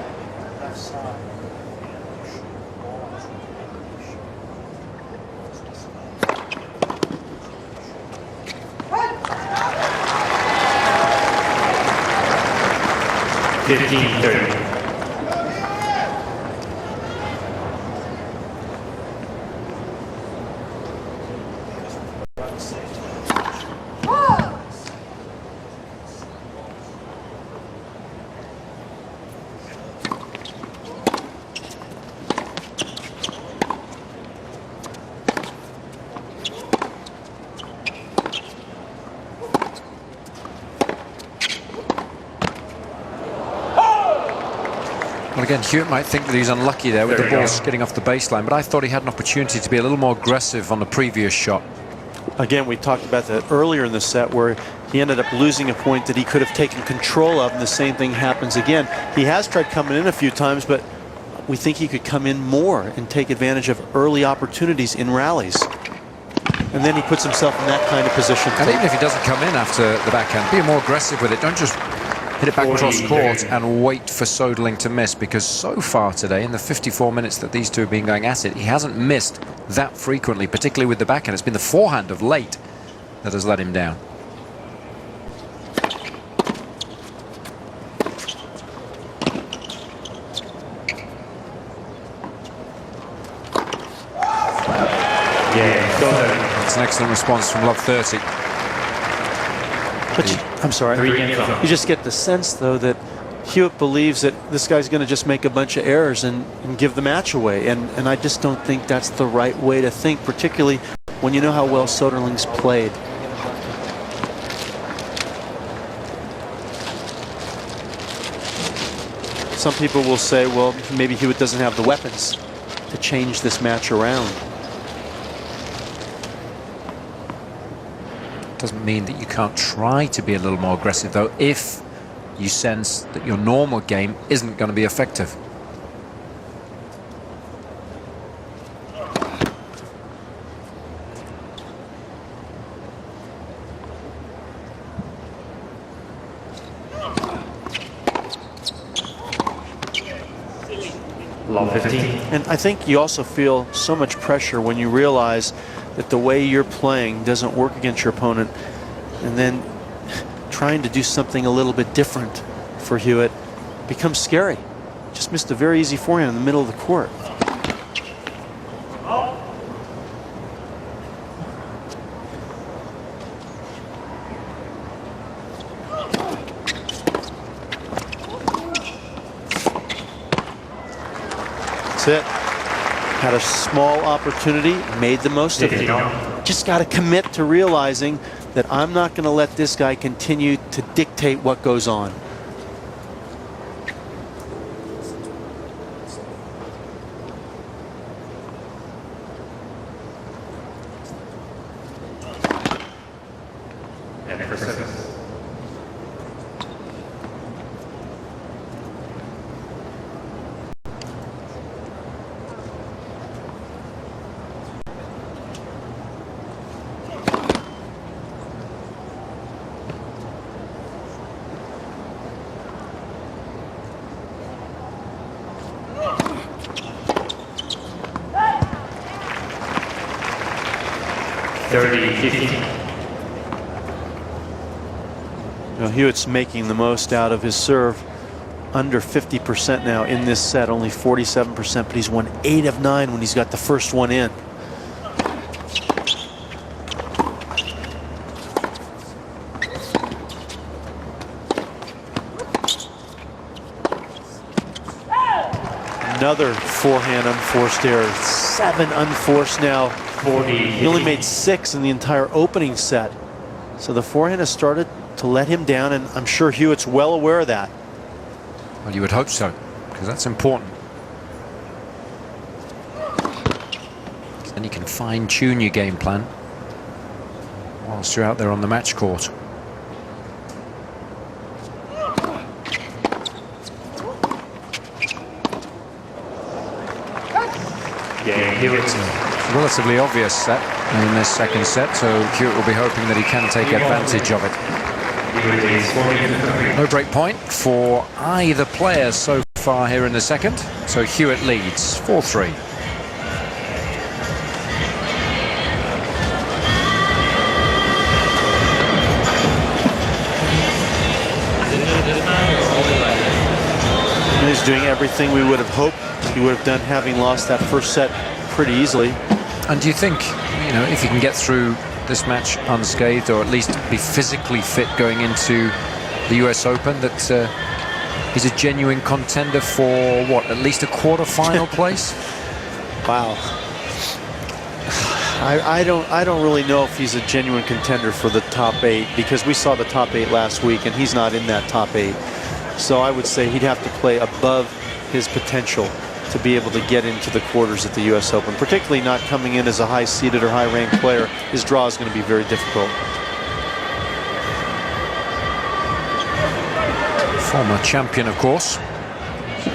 Well, again, Hewitt might think that he's unlucky there with the ball skidding off the baseline, but I thought he had an opportunity to be a little more aggressive on the previous shot. Again, we talked about that earlier in the set where he ended up losing a point that he could have taken control of, and the same thing happens again. He has tried coming in a few times, but we think he could come in more and take advantage of early opportunities in rallies. And then he puts himself in that kind of position. And even if he doesn't come in after the backhand, be more aggressive with it. Don't just hit it back across court and wait for Soderling to miss, because so far today, in the 54 minutes that these two have been going at it, he hasn't missed that frequently, particularly with the backhand. It's been the forehand of late that has let him down. It's an excellent response from Love 30. But I'm sorry. You just get the sense, though, that Hewitt believes that this guy's going to just make a bunch of errors and give the match away. And I just don't think that's the right way to think, particularly when you know how well Soderling's played. Some people will say, well, maybe Hewitt doesn't have the weapons to change this match around. Doesn't mean that you can't try to be a little more aggressive, though, if you sense that your normal game isn't going to be effective. Love 15. And I think you also feel so much pressure when you realize that the way you're playing doesn't work against your opponent, and then trying to do something a little bit different for Hewitt becomes scary. Just missed a very easy forehand in the middle of the court. That's it. Had a small opportunity, made the most of it. Just got to commit to realizing that I'm not going to let this guy continue to dictate what goes on. Well, Hewitt's making the most out of his serve. Under 50% now in this set, only 47%, but he's won 8 of 9 when he's got the first one in. Another forehand unforced error. 7 unforced now. He only made 6 in the entire opening set. So the forehand has started to let him down, and I'm sure Hewitt's well aware of that. Well, you would hope so, because that's important. Then you can fine-tune your game plan whilst you're out there on the match court. It's a relatively obvious set in this second set, so Hewitt will be hoping that he can take advantage of it. No break point for either player so far here in the second, so Hewitt leads 4-3. He's doing everything we would have hoped he would have done, having lost that first set pretty easily. And do you think, you know, if he can get through this match unscathed, or at least be physically fit going into the US Open, that he's a genuine contender for what, at least a quarter-final place? Wow. I don't really know if he's a genuine contender for the top 8, because we saw the top 8 last week and he's not in that top 8. So I would say he'd have to play above his potential to be able to get into the quarters at the US Open, particularly not coming in as a high-seeded or high-ranked player. His draw is going to be very difficult. Former champion, of course. So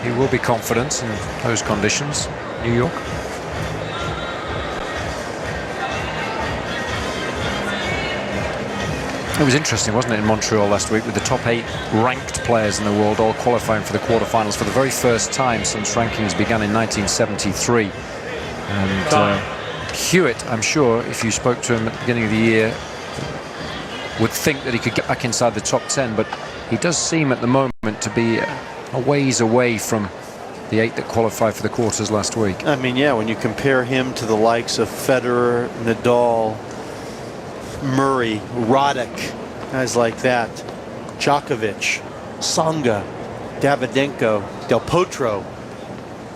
he will be confident in those conditions. New York. It was interesting, wasn't it, in Montreal last week, with the top 8 ranked players in the world all qualifying for the quarterfinals for the very first time since rankings began in 1973. And Hewitt, I'm sure, if you spoke to him at the beginning of the year, would think that he could get back inside the top 10, but he does seem at the moment to be a ways away from the 8 that qualified for the quarters last week. I mean, yeah, when you compare him to the likes of Federer, Nadal, Murray, Roddick, guys like that, Djokovic, Tsonga, Davydenko, Del Potro,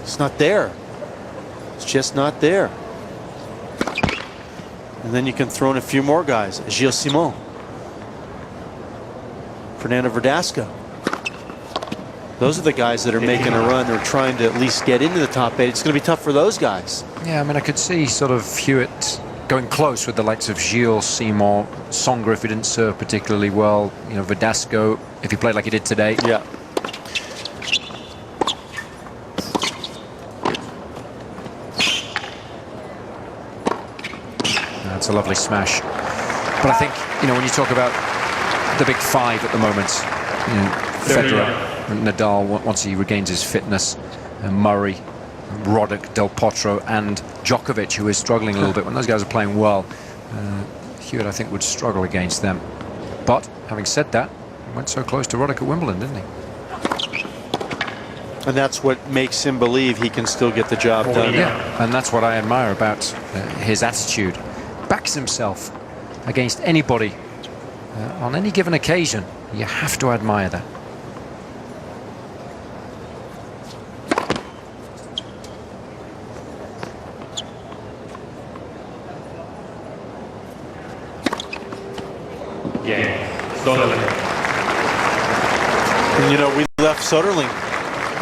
it's not there. It's just not there. And then you can throw in a few more guys. Gilles Simon, Fernando Verdasco. Those are the guys that are making a run or trying to at least get into the top 8. It's going to be tough for those guys. Yeah, I mean, I could see sort of Hewitt going close with the likes of Gilles Simon, Tsonga if he didn't serve particularly well, you know, Verdasco if he played like he did today. Yeah. That's a lovely smash. But I think, you know, when you talk about the big 5 at the moment, you know, Federer, Nadal, once he regains his fitness, Murray, Roddick, Del Potro, and Djokovic, who is struggling a little bit. When those guys are playing well, Hewitt, I think, would struggle against them. But having said that, he went so close to Roddick at Wimbledon, didn't he? And that's what makes him believe he can still get the job done. Yeah, and that's what I admire about his attitude. Backs himself against anybody on any given occasion. You have to admire that. Soderling. And you know, we left Soderling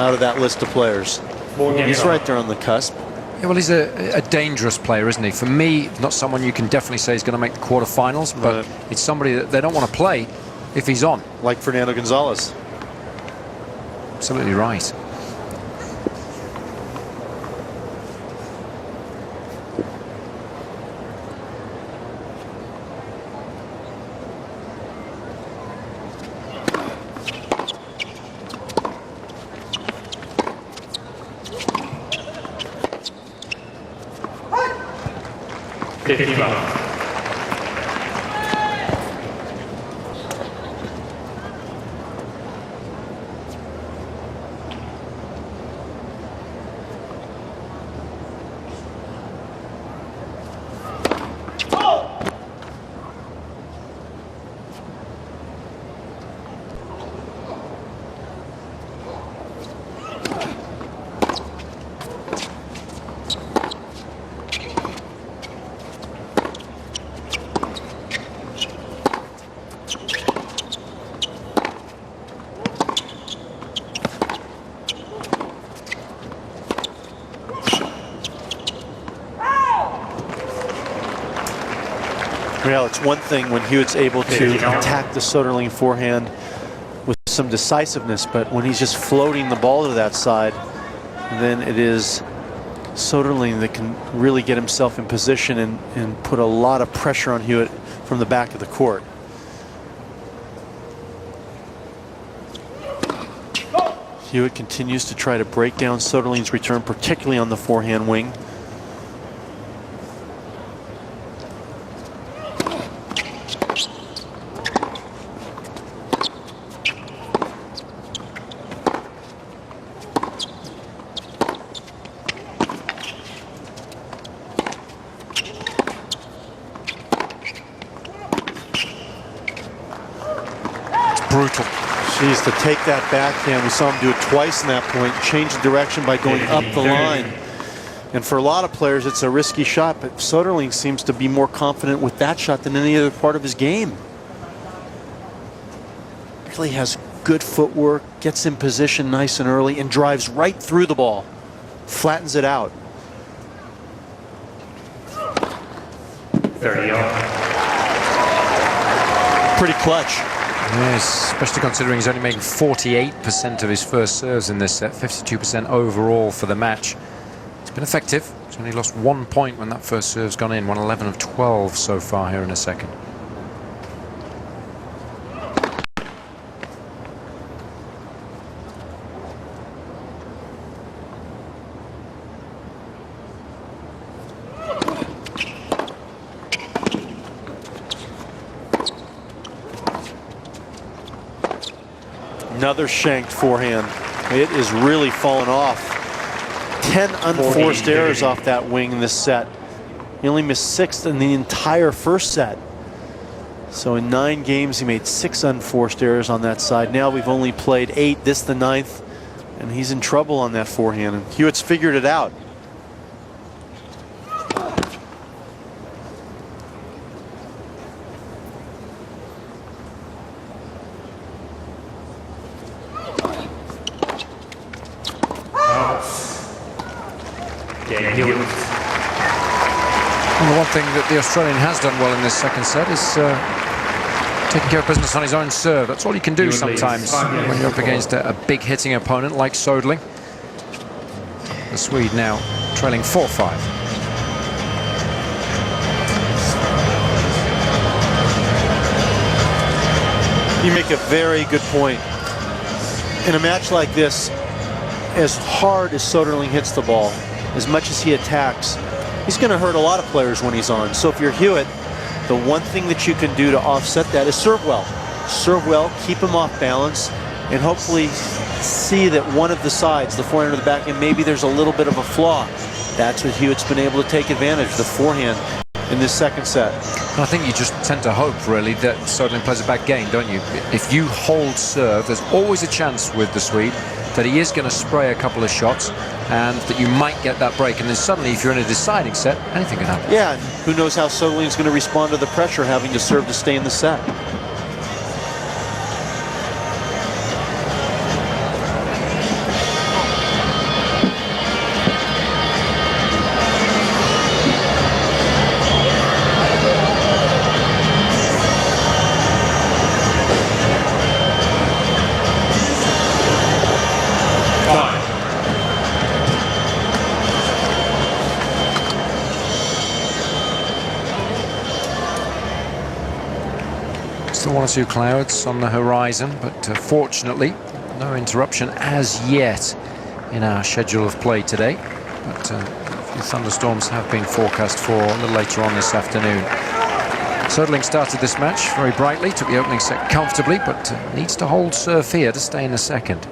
out of that list of players. He's right there on the cusp. Yeah, well, he's a dangerous player, isn't he? For me, not someone you can definitely say is going to make the quarterfinals, but it's somebody that they don't want to play if he's on. Like Fernando Gonzalez. Absolutely right. Well, it's one thing when Hewitt's able to attack the Soderling forehand with some decisiveness, but when he's just floating the ball to that side, then it is Soderling that can really get himself in position and put a lot of pressure on Hewitt from the back of the court. Hewitt continues to try to break down Soderling's return, particularly on the forehand wing. Brutal. Jeez, to take that backhand, we saw him do it twice in that point, change the direction by going up the line. And for a lot of players, it's a risky shot, but Soderling seems to be more confident with that shot than any other part of his game. Really has good footwork, gets in position nice and early, and drives right through the ball. Flattens it out. 30 off. Pretty clutch. Yes, especially considering he's only making 48% of his first serves in this set, 52% overall for the match. It's been effective. He's only lost 1 point when that first serve's gone in, won 11 of 12 so far here in a second. Another shanked forehand. It is really fallen off. 10 unforced errors off that wing in this set. He only missed 6 in the entire first set. So in 9 games, he made 6 unforced errors on that side. Now we've only played 8, this the 9th, and he's in trouble on that forehand. And Hewitt's figured it out. And the one thing that the Australian has done well in this second set is taking care of business on his own serve. That's all you can do sometimes when you're up against a big hitting opponent like Soderling. The Swede now trailing 4-5. You make a very good point. In a match like this, as hard as Soderling hits the ball, as much as he attacks, he's going to hurt a lot of players when he's on. So if you're Hewitt, the one thing that you can do to offset that is serve well. Serve well, keep him off balance, and hopefully see that one of the sides, the forehand or the backhand, maybe there's a little bit of a flaw. That's what Hewitt's been able to take advantage of, the forehand in this second set. I think you just tend to hope, really, that Soderling plays a bad game, don't you? If you hold serve, there's always a chance with the Swede that he is going to spray a couple of shots and that you might get that break. And then suddenly, if you're in a deciding set, anything can happen. Yeah, who knows how Soderling's going to respond to the pressure having to serve to stay in the set. Still one or two clouds on the horizon, but fortunately no interruption as yet in our schedule of play today. But a few thunderstorms have been forecast for a little later on this afternoon. Soderling started this match very brightly, took the opening set comfortably, but needs to hold serve here to stay in the second.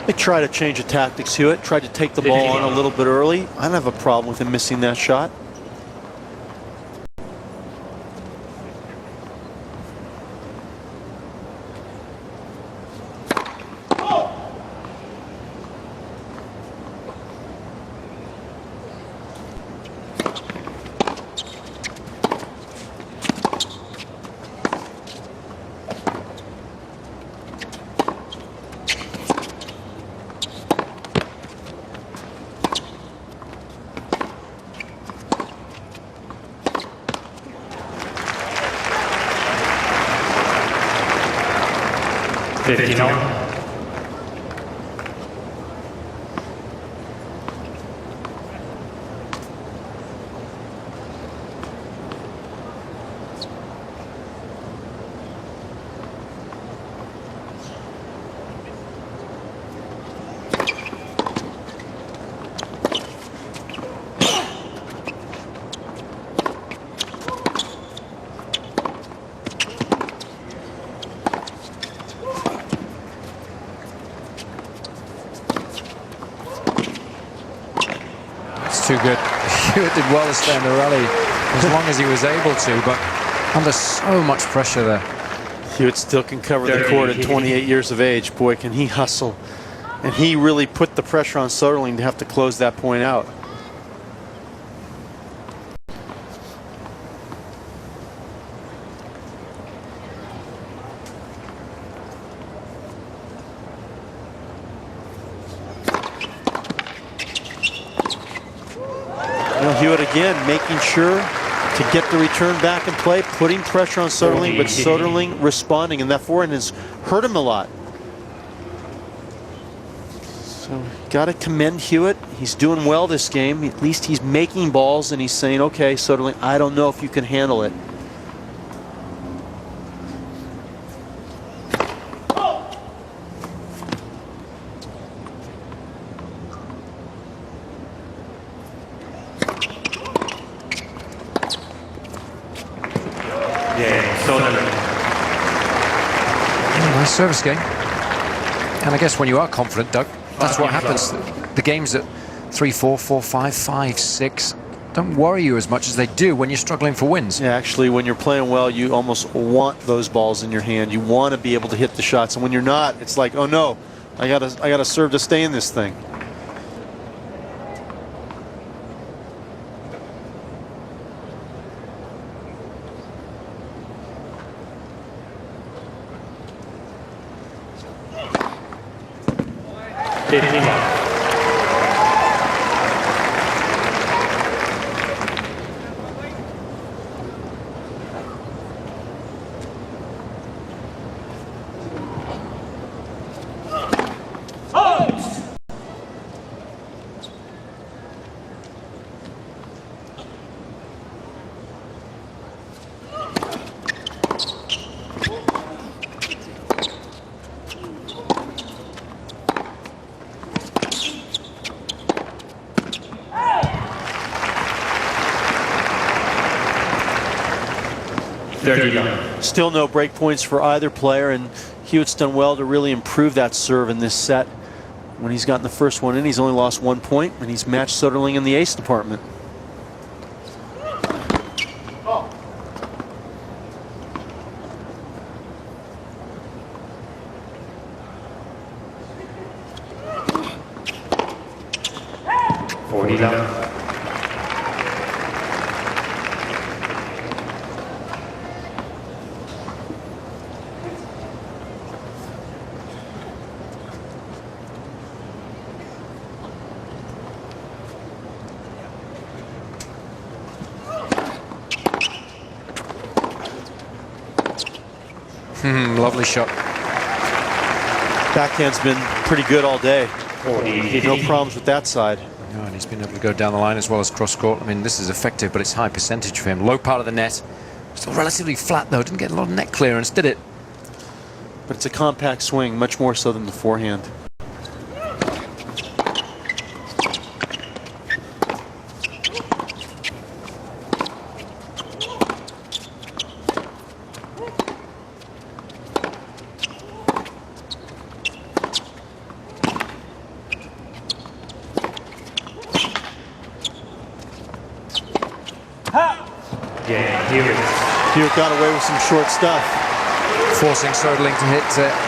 They try to change the tactics, Hewitt. Tried to take the ball on a little bit early. I don't have a problem with him missing that shot. Too good. Hewitt did well to stay in the rally as long as he was able to, but under so much pressure there. Hewitt still can cover the court at 28 years of age. Boy, can he hustle. And he really put the pressure on Soderling to have to close that point out. Hewitt again making sure to get the return back in play, putting pressure on Soderling, but Soderling responding, and that forehand has hurt him a lot. So got to commend Hewitt. He's doing well this game. At least he's making balls and he's saying, okay, Soderling, I don't know if you can handle it. Nice service game. And I guess when you are confident, Doug, that's what happens. The games at 3-4, 4-5, 5-6 don't worry you as much as they do when you're struggling for wins. Yeah, actually, when you're playing well, you almost want those balls in your hand. You want to be able to hit the shots. And when you're not, it's like, oh no, I gotta serve to stay in this thing. Still no break points for either player, and Hewitt's done well to really improve that serve in this set. When he's gotten the first one in, he's only lost 1 point, and he's matched Soderling in the ace department. Lovely shot. Backhand's been pretty good all day. No problems with that side. No, and he's been able to go down the line as well as cross court. I mean, this is effective, but it's high percentage for him. Low part of the net. Still relatively flat, though. Didn't get a lot of net clearance, did it? But it's a compact swing, much more so than the forehand. Hewitt got away with some short stuff. Forcing Soderling to hit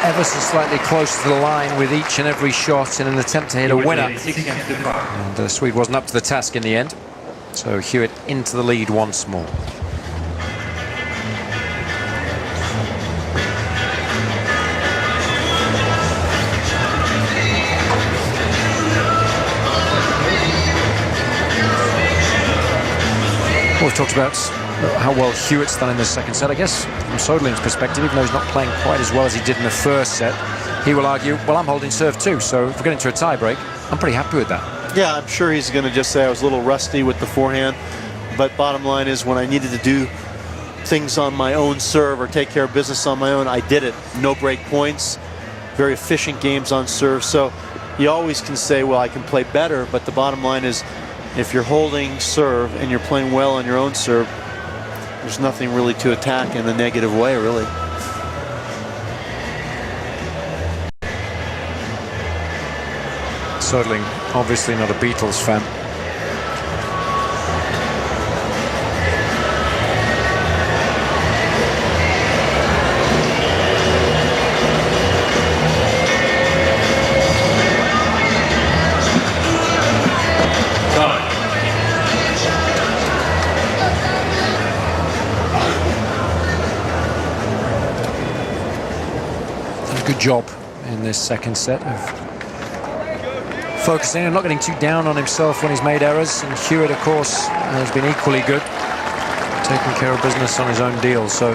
ever so slightly closer to the line with each and every shot in an attempt to hit a winner. And the Swede wasn't up to the task in the end. So Hewitt into the lead once more. We've talked about how well Hewitt's done in the second set. I guess from Soderling's perspective, even though he's not playing quite as well as he did in the first set, he will argue, well, I'm holding serve too, so if we get into a tie break, I'm pretty happy with that. Yeah, I'm sure he's going to just say I was a little rusty with the forehand, but bottom line is when I needed to do things on my own serve or take care of business on my own, I did it. No break points, very efficient games on serve, so you always can say, well, I can play better, but the bottom line is if you're holding serve and you're playing well on your own serve, there's nothing really to attack in a negative way, really. Soderling, obviously not a Beatles fan. Good job in this second set of focusing and not getting too down on himself when he's made errors. And Hewitt, of course, has been equally good, taking care of business on his own deal. So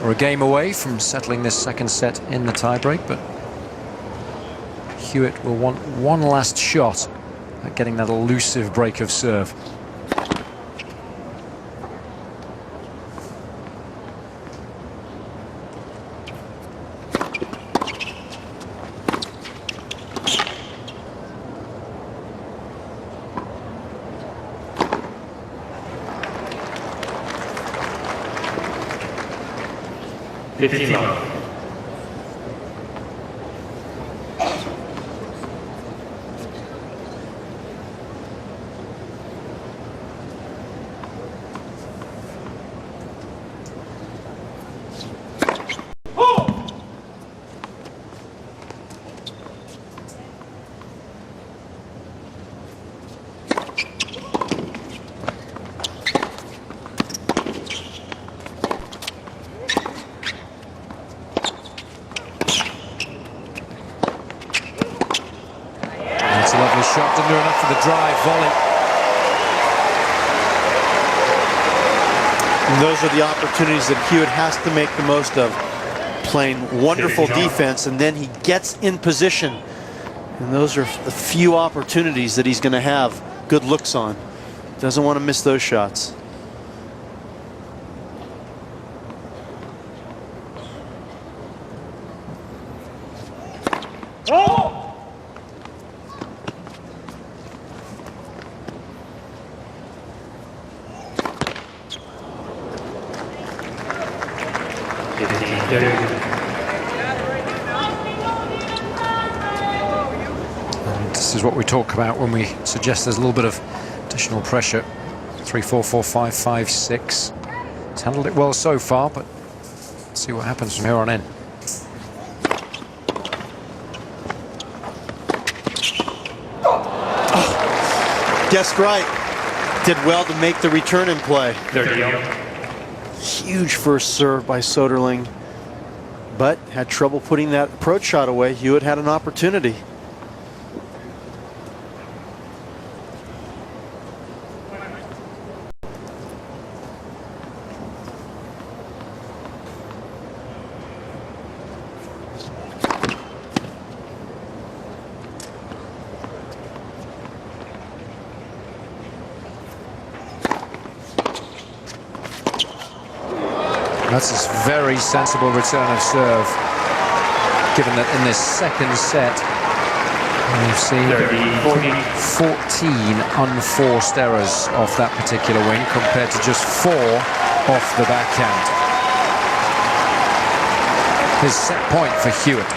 we're a game away from settling this second set in the tiebreak, but Hewitt will want one last shot at getting that elusive break of serve. That's a lovely shot, didn't do enough for the drive volley. And those are the opportunities that Hewitt has to make the most of. Playing wonderful defense, and then he gets in position. And those are the few opportunities that he's going to have good looks on. Doesn't want to miss those shots. This is what we talk about when we suggest there's a little bit of additional pressure. 3-4, 4-5, 5-6. He's handled it well so far, but let's see what happens from here on in. Guessed right. Did well to make the return in play. 30. Huge first serve by Soderling, but had trouble putting that approach shot away. Hewitt had an opportunity. That's a very sensible return of serve, given that in this second set we've seen 14 unforced errors off that particular wing compared to just 4 off the backhand. His set point for Hewitt.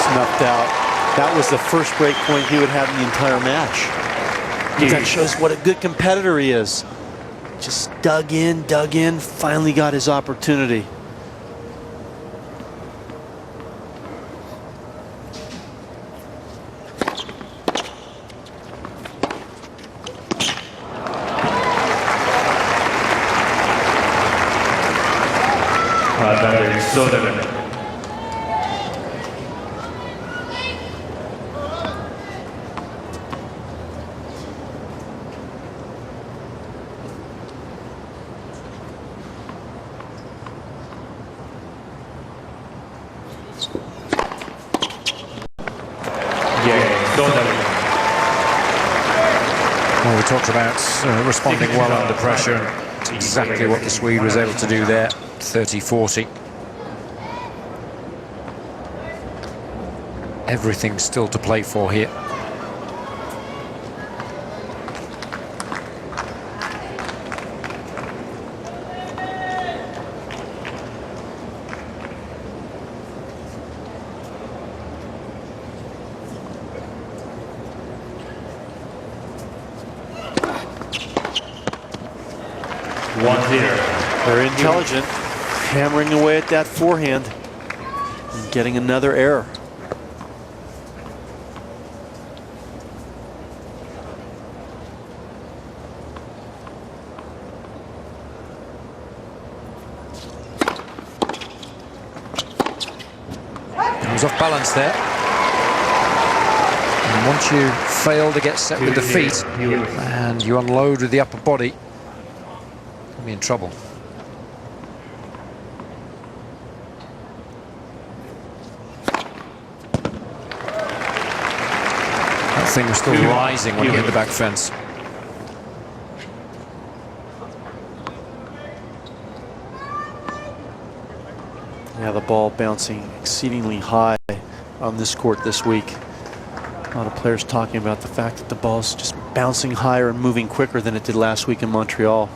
Snuffed out. That was the first break point Hewitt had in the entire match. That shows what a good competitor he is. Just dug in, finally got his opportunity. Soderling. Well, we talked about responding well under pressure. It's exactly what the Swede was able to do there. 30-40. Everything still to play for here. Very intelligent, hammering away at that forehand and getting another error. Comes off balance there. And once you fail to get set with the feet and you unload with the upper body, you'll be in trouble. That thing was still rising when you hit the back fence. Yeah, the ball bouncing exceedingly high on this court this week. A lot of players talking about the fact that the ball's just bouncing higher and moving quicker than it did last week in Montreal.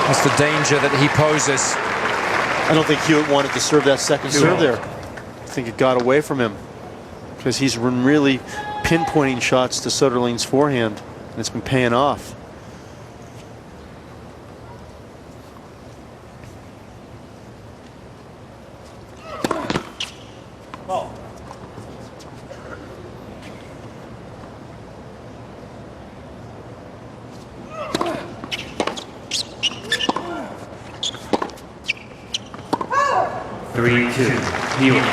That's the danger that he poses. I don't think Hewitt wanted to serve that second serve there. I think it got away from him because he's been really pinpointing shots to Soderling's forehand, and it's been paying off. Hewitt.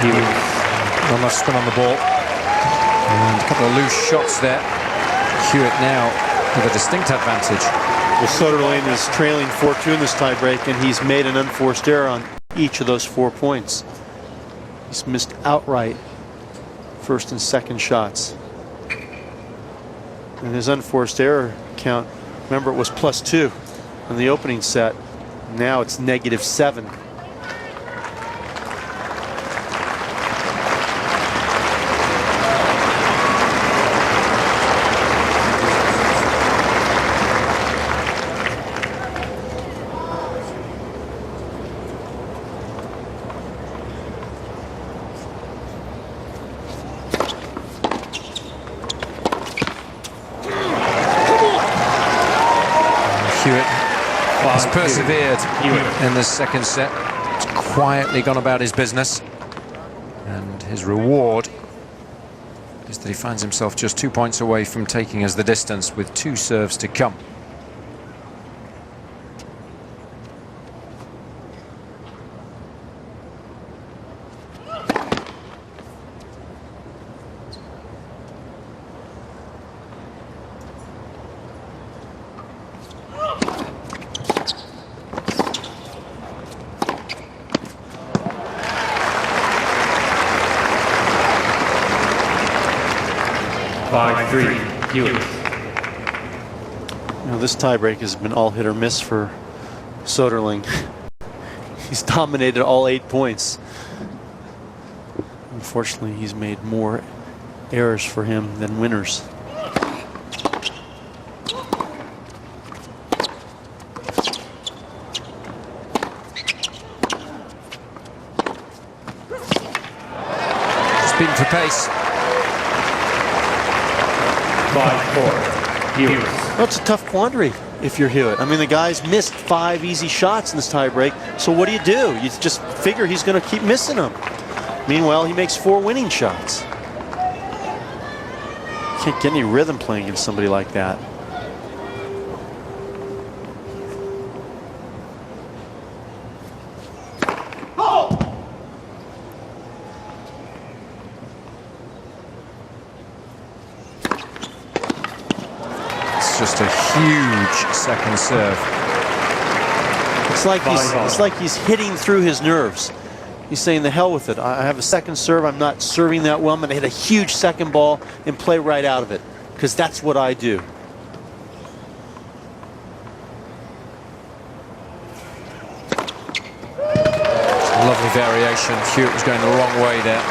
Hewitt. Not enough spin on the ball. And a couple of loose shots there. Hewitt now with a distinct advantage. Well, Soderling is trailing 4-2 in this tiebreak, and he's made an unforced error on each of those 4 points. He's missed outright first and second shots. And his unforced error count, remember, it was +2 in the opening set. Now it's -7. Hewitt has persevered in the second set. He's quietly gone about his business. And his reward is that he finds himself just 2 points away from taking us the distance with 2 serves to come. Hewitt. You know, this tiebreak has been all hit or miss for Soderling. He's dominated all 8 points. Unfortunately, he's made more errors for him than winners. Just beaten for pace. 5-4. Hewitt. Well, it's a tough quandary if you're Hewitt. I mean, the guy's missed 5 easy shots in this tiebreak. So what do? You just figure he's going to keep missing them. Meanwhile, he makes 4 winning shots. Can't get any rhythm playing against somebody like that. Just a huge second serve. It's like he's hitting through his nerves. He's saying, the hell with it. I have a second serve. I'm not serving that well. I'm going to hit a huge second ball and play right out of it, because that's what I do. Lovely variation. Hewitt was going the wrong way there.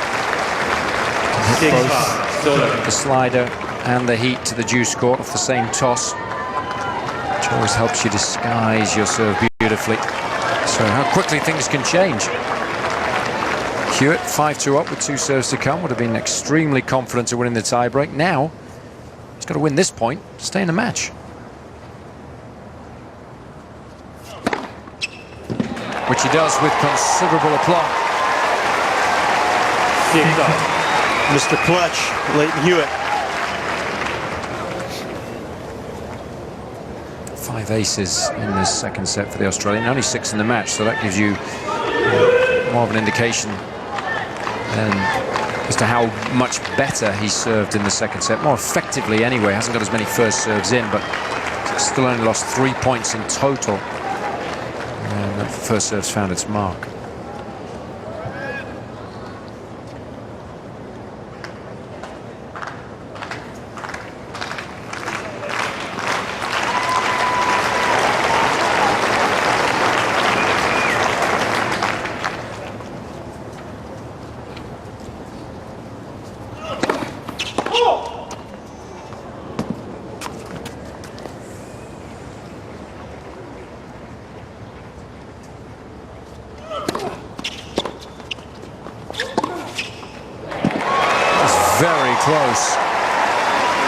Both the slider and the heat to the deuce court off the same toss, which always helps you disguise your serve beautifully. So how quickly things can change. Hewitt 5-2 up with 2 serves to come, would have been extremely confident of winning the tiebreak. Now he's got to win this point to stay in the match. Which he does with considerable aplomb. Mr. Clutch, Leighton Hewitt. 5 aces in this second set for the Australian, only 6 in the match, so that gives you more of an indication as to how much better he served in the second set, more effectively anyway. Hasn't got as many first serves in, but still only lost 3 points in total, and that first serve's found its mark. Very close.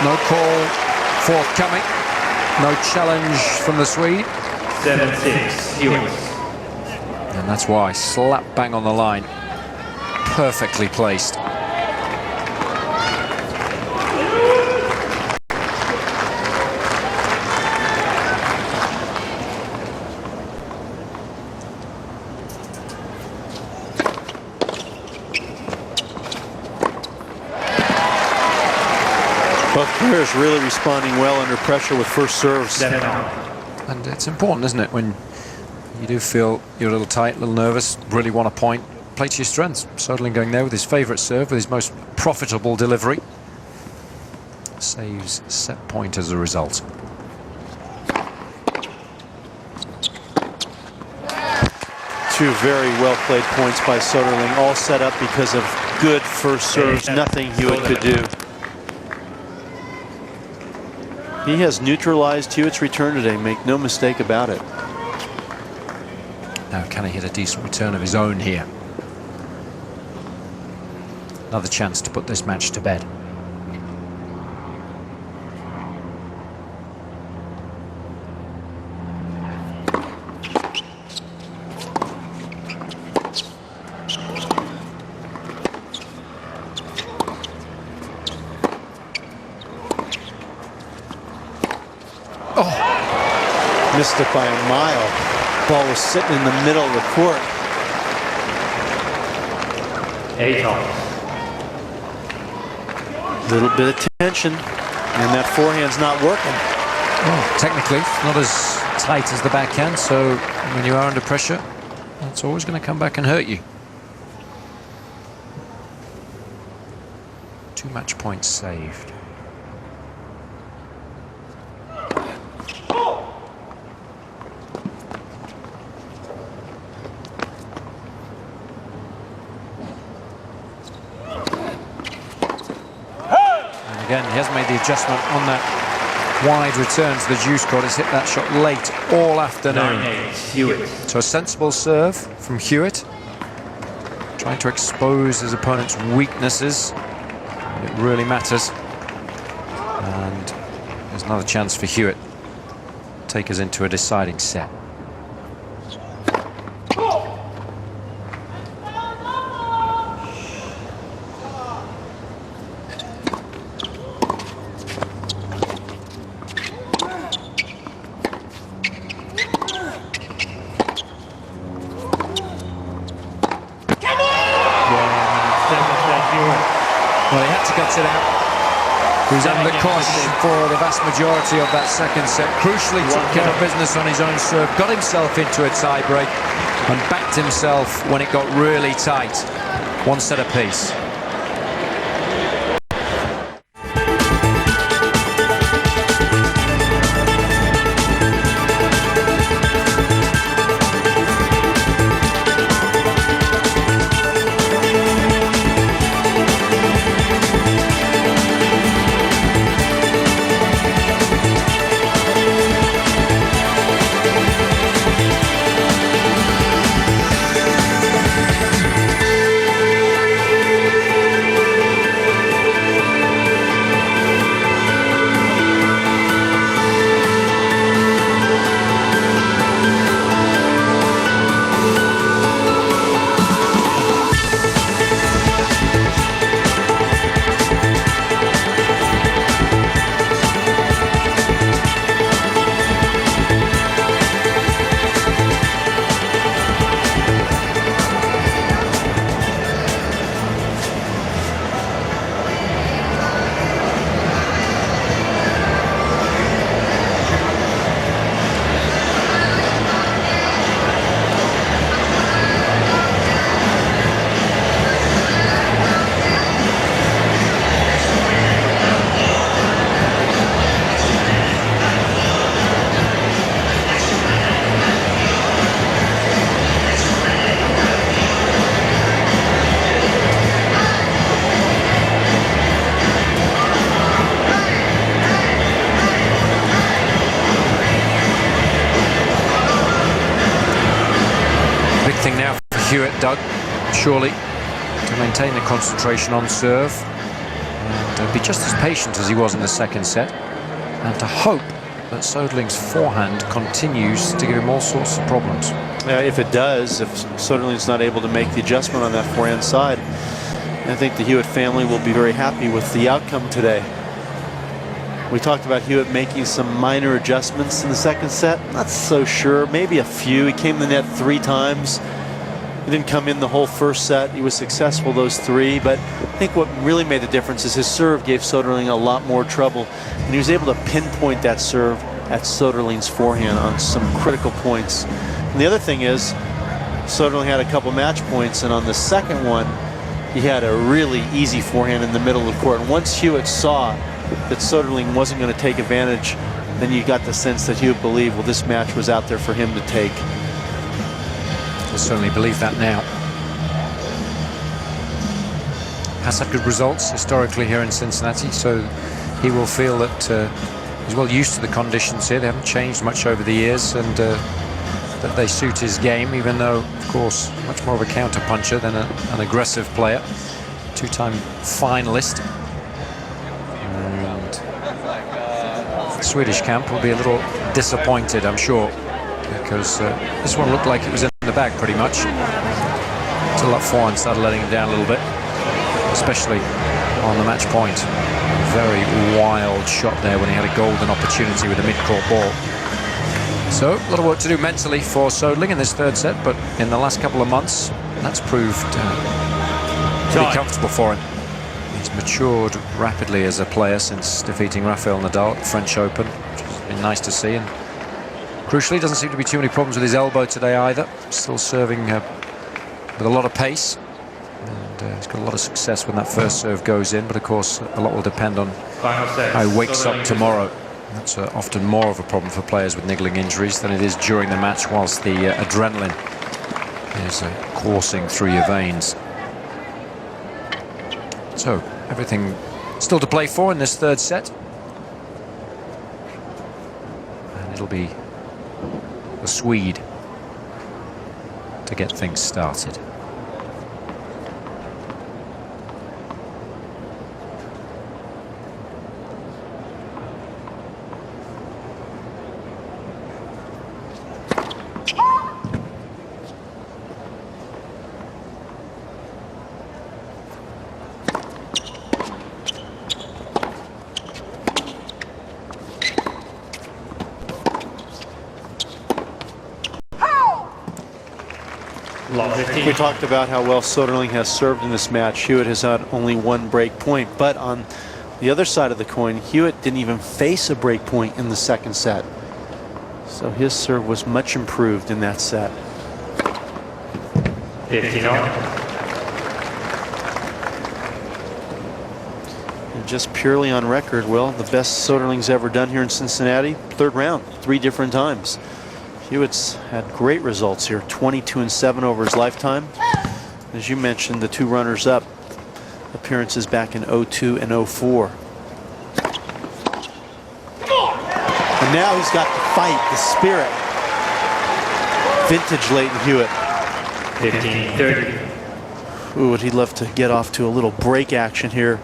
No call forthcoming. No challenge from the Swede. 7-6. Hewitt. And that's why. Slap bang on the line. Perfectly placed. Players really responding well under pressure with first serves. And it's important, isn't it, when you do feel you're a little tight, a little nervous, really want a point, play to your strengths. Soderling going there with his favourite serve, with his most profitable delivery. Saves set point as a result. Two very well played points by Soderling, all set up because of good first serves. Nothing Hewitt could do. He has neutralized Hewitt's return today, make no mistake about it. Now can he hit a decent return of his own here? Another chance to put this match to bed. Missed it by a mile. Ball was sitting in the middle of the court. 8 all. Little bit of tension, and that forehand's not working. Well, technically, not as tight as the backhand, so when you are under pressure, it's always going to come back and hurt you. 2 match points saved. Again, he hasn't made the adjustment on that wide return to the juice court. He's hit that shot late all afternoon. 9-8, Hewitt. So a sensible serve from Hewitt, trying to expose his opponent's weaknesses. It really matters. And there's another chance for Hewitt to take us into a deciding set. Well, he had to gut it out. He was under caution for the vast majority of that second set. Crucially took care of business on his own serve, got himself into a tie-break and backed himself when it got really tight. 1 set apiece. Hewitt, Doug, surely, to maintain the concentration on serve and be just as patient as he was in the second set, and to hope that Soderling's forehand continues to give him all sorts of problems. If it does, if Soderling's not able to make the adjustment on that forehand side, I think the Hewitt family will be very happy with the outcome today. We talked about Hewitt making some minor adjustments in the second set. Not so sure, maybe a few. He came to the net 3 times. He didn't come in the whole first set. He was successful those 3, but I think what really made the difference is his serve gave Soderling a lot more trouble, and he was able to pinpoint that serve at Soderling's forehand on some critical points. And the other thing is, Soderling had a couple match points, and on the second one, he had a really easy forehand in the middle of the court. And once Hewitt saw that Soderling wasn't going to take advantage, then you got the sense that Hewitt believed, well, this match was out there for him to take. I certainly believe that now. Has had good results historically here in Cincinnati, so he will feel that he's well used to the conditions here. They haven't changed much over the years, and that they suit his game, even though, of course, much more of a counter-puncher than an aggressive player. 2-time finalist. And the Swedish camp will be a little disappointed, I'm sure, because this one looked like it was in the bag pretty much until that forehand started letting him down a little bit, especially on the match point. Very wild shot there when he had a golden opportunity with a mid-court ball. So a lot of work to do mentally for Soderling in this third set, but in the last couple of months that's proved pretty comfortable for him. He's matured rapidly as a player since defeating Rafael Nadal at the French Open, which has been nice to see. And crucially, doesn't seem to be too many problems with his elbow today either. Still serving with a lot of pace. And he's got a lot of success when that first serve goes in. But of course, a lot will depend on how he wakes up tomorrow. That's often more of a problem for players with niggling injuries than it is during the match, whilst the adrenaline is coursing through your veins. So, everything still to play for in this third set. And it'll be the Swede to get things started. We talked about how well Soderling has served in this match. Hewitt has had only 1 break point, but on the other side of the coin, Hewitt didn't even face a break point in the second set. So his serve was much improved in that set. 15. And just purely on record, well, the best Soderling's ever done here in Cincinnati, 3rd round, 3 different times. Hewitt's had great results here, 22-7 over his lifetime. As you mentioned, the 2 runners-up appearances back in 02 and 04. And now he's got the fight, the spirit. Vintage Leighton Hewitt. 15-30. Ooh, would he love to get off to a little break action here.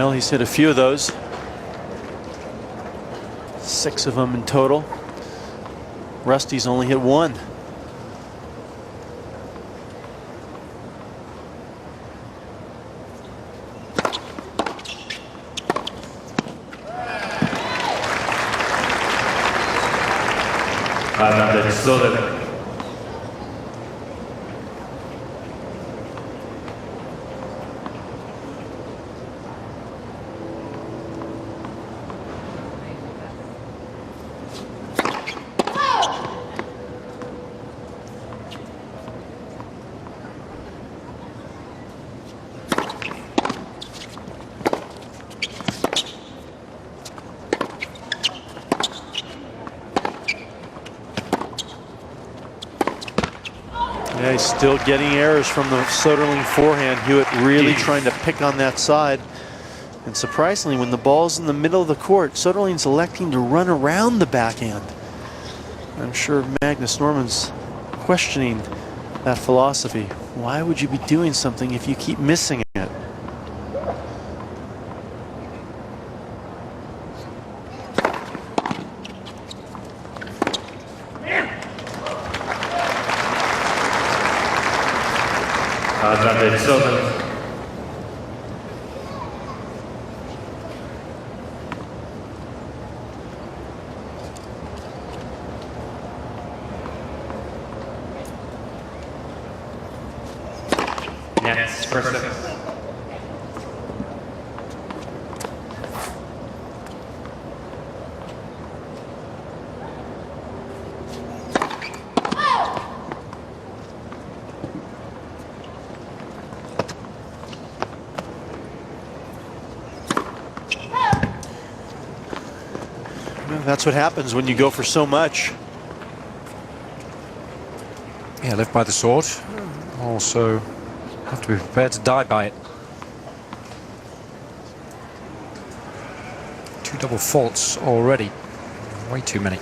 Well, he's hit a few of those. 6 of them in total. Rusty's only hit 1. Soderling. Yeah, he's still getting errors from the Soderling forehand. Hewitt really trying to pick on that side. And surprisingly, when the ball's in the middle of the court, Soderling's electing to run around the backhand. I'm sure Magnus Norman's questioning that philosophy. Why would you be doing something if you keep missing it? Advantage Soderling. Yes, first up. That's what happens when you go for so much. Yeah, live by the sword. Also have to be prepared to die by it. 2 double faults already. Way too many.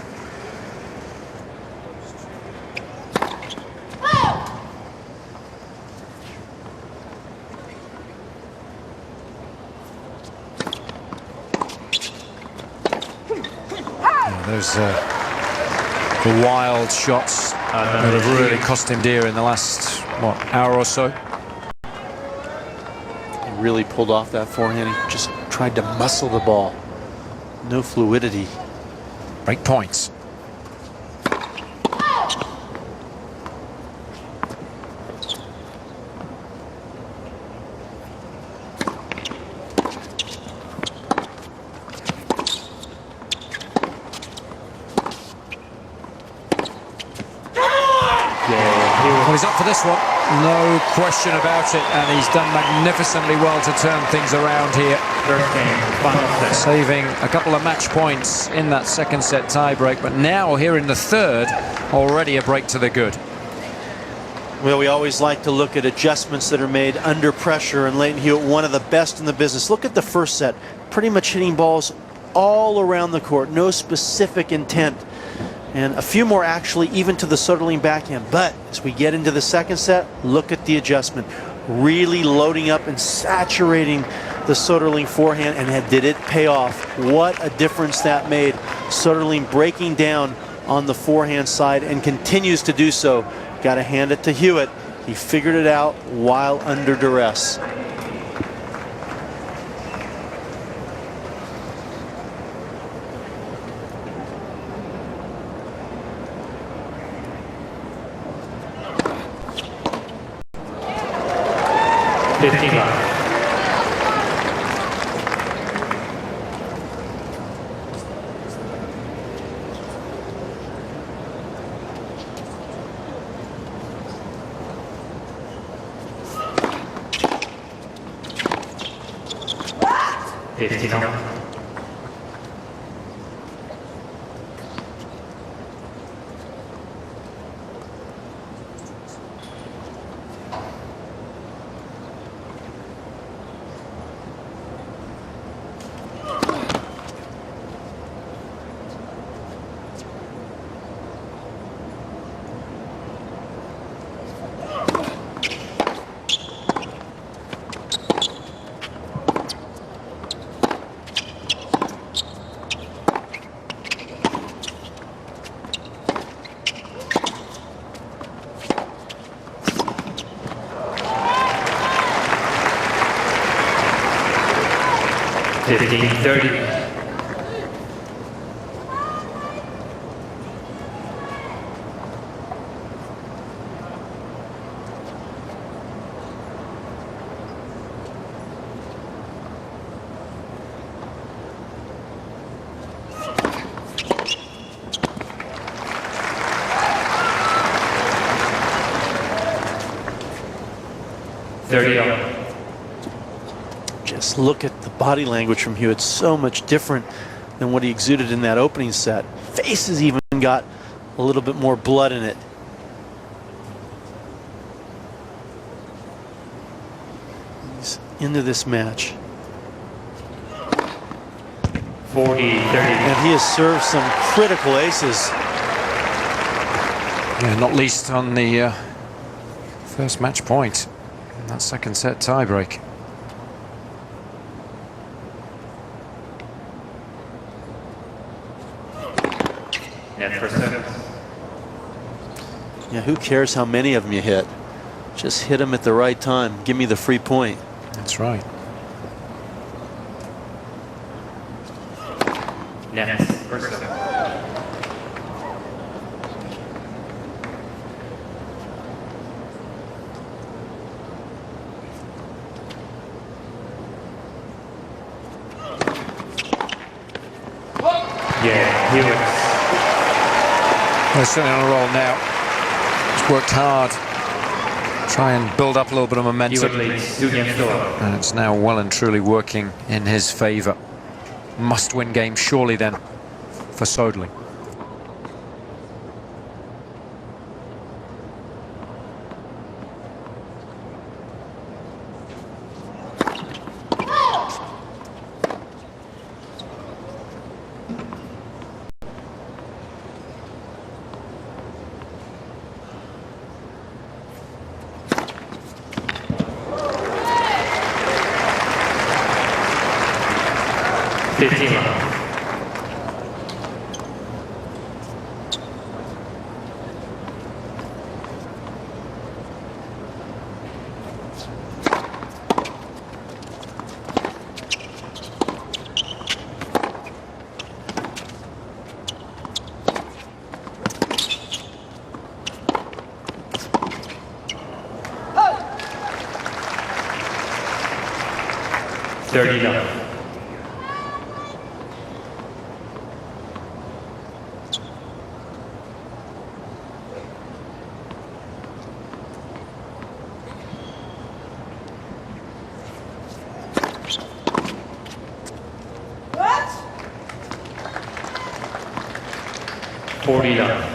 Those the wild shots that have really cost him dear in the last, what, hour or so. He really pulled off that forehand. He just tried to muscle the ball. No fluidity. Break points. Well, he's up for this one, no question about it, and he's done magnificently well to turn things around here. Saving a couple of match points in that second set tiebreak, but now here in the third, already a break to the good. Well, we always like to look at adjustments that are made under pressure, and Lleyton Hewitt, one of the best in the business. Look at the first set, pretty much hitting balls all around the court, no specific intent. And a few more actually even to the Soderling backhand. But as we get into the second set, look at the adjustment. Really loading up and saturating the Soderling forehand, and did it pay off? What a difference that made. Soderling breaking down on the forehand side and continues to do so. Got to hand it to Hewitt. He figured it out while under duress. Just look at the body language from Hewitt. So much different than what he exuded in that opening set. Face has even got a little bit more blood in it. into this match. 40-30. And he has served some critical aces. Yeah, not least on the first match point in that second set tiebreak. Net for 7. Yeah, who cares how many of them you hit? Just hit them at the right time. Give me the free point. That's right. Net for 7. Yeah, Hewitt. They're certainly on a roll now. He's worked hard. Try and build up a little bit of momentum. Hewitt leads 2-0. And it's now well and truly working in his favour. Must-win game surely then for Soderling. What? 49.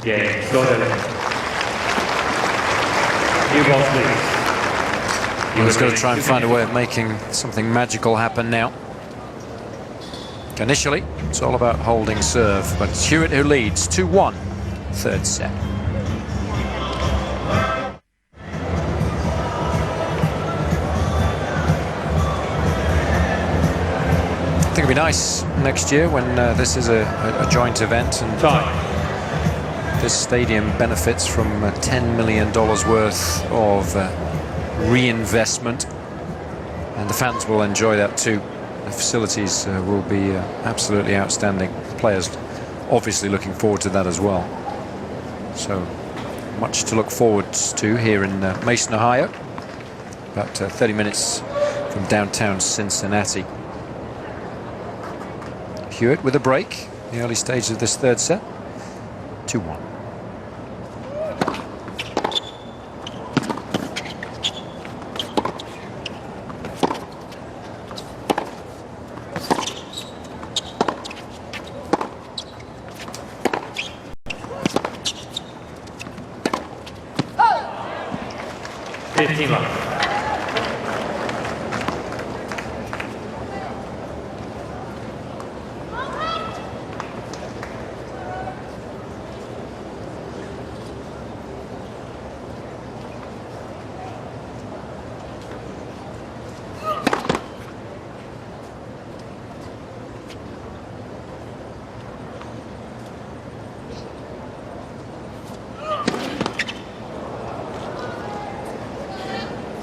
Yeah, Soderling. You both please. He was going to try and find a way of making something magical happen now. Initially, it's all about holding serve, but it's Hewitt who leads 2-1, third set. I think it'd be nice next year when this is a joint event and this stadium benefits from $10 million worth of reinvestment, and the fans will enjoy that too. The facilities will be absolutely outstanding. Players obviously looking forward to that as well. So much to look forward to here in Mason, Ohio. About 30 minutes from downtown Cincinnati. Hewitt with a break in the early stages of this third set. 2-1.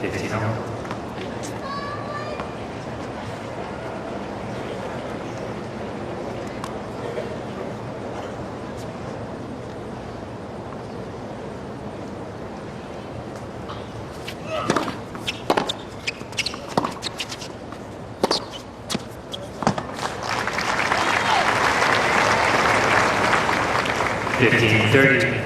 15 all. Fifteen 30.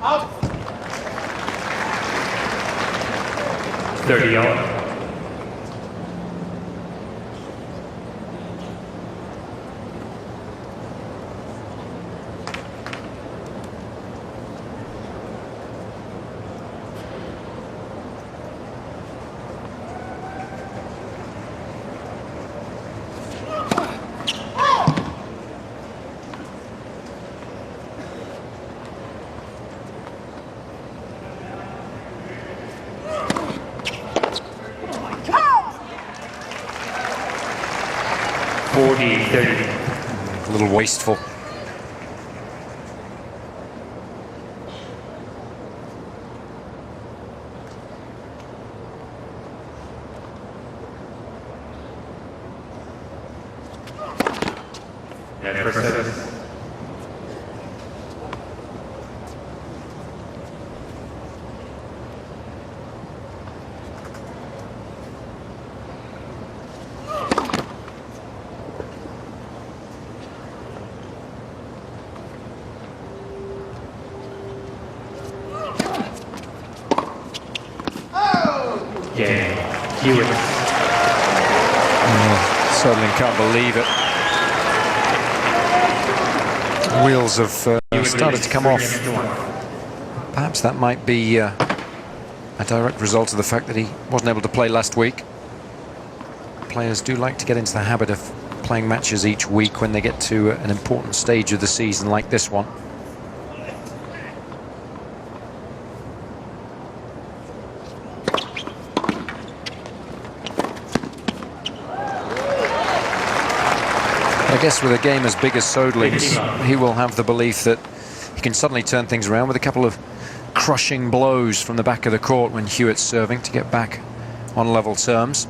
Out. 30 all. A little wasteful. Yeah, first service. Yeah, Hewitt. Soderling can't believe it. Wheels have started to come off. Perhaps that might be a direct result of the fact that he wasn't able to play last week. Players do like to get into the habit of playing matches each week when they get to an important stage of the season like this one. I guess with a game as big as Soderling's, he will have the belief that he can suddenly turn things around with a couple of crushing blows from the back of the court when Hewitt's serving to get back on level terms.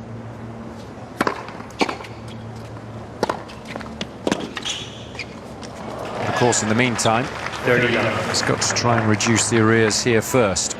Of course, in the meantime, he's got to try and reduce the arrears here first.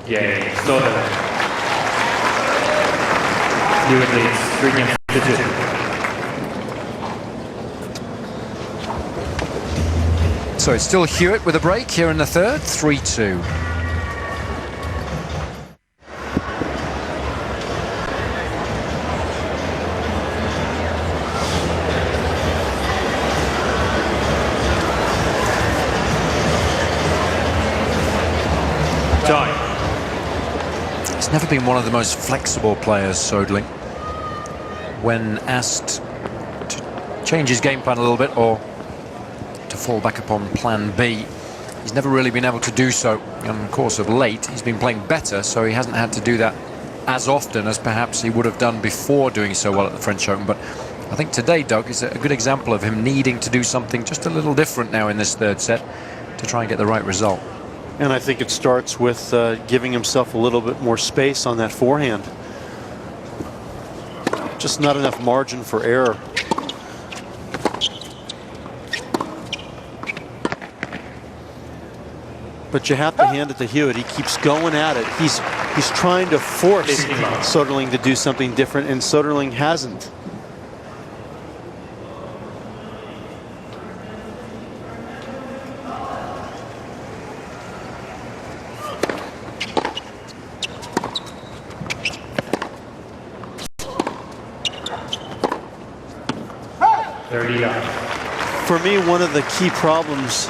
Yeah, Soderling. Hewitt leads 3 games to 2. So it's still Hewitt with a break here in the third, 3-2. He's never been one of the most flexible players, Soderling. When asked to change his game plan a little bit or to fall back upon plan B, he's never really been able to do so. In the course of late, he's been playing better, so he hasn't had to do that as often as perhaps he would have done before doing so well at the French Open. But I think today, Doug, is a good example of him needing to do something just a little different now in this third set to try and get the right result. And I think it starts with giving himself a little bit more space on that forehand. Just not enough margin for error. But you have to hand it to Hewitt. He keeps going at it. He's trying to force Soderling to do something different, and Soderling hasn't. For me, one of the key problems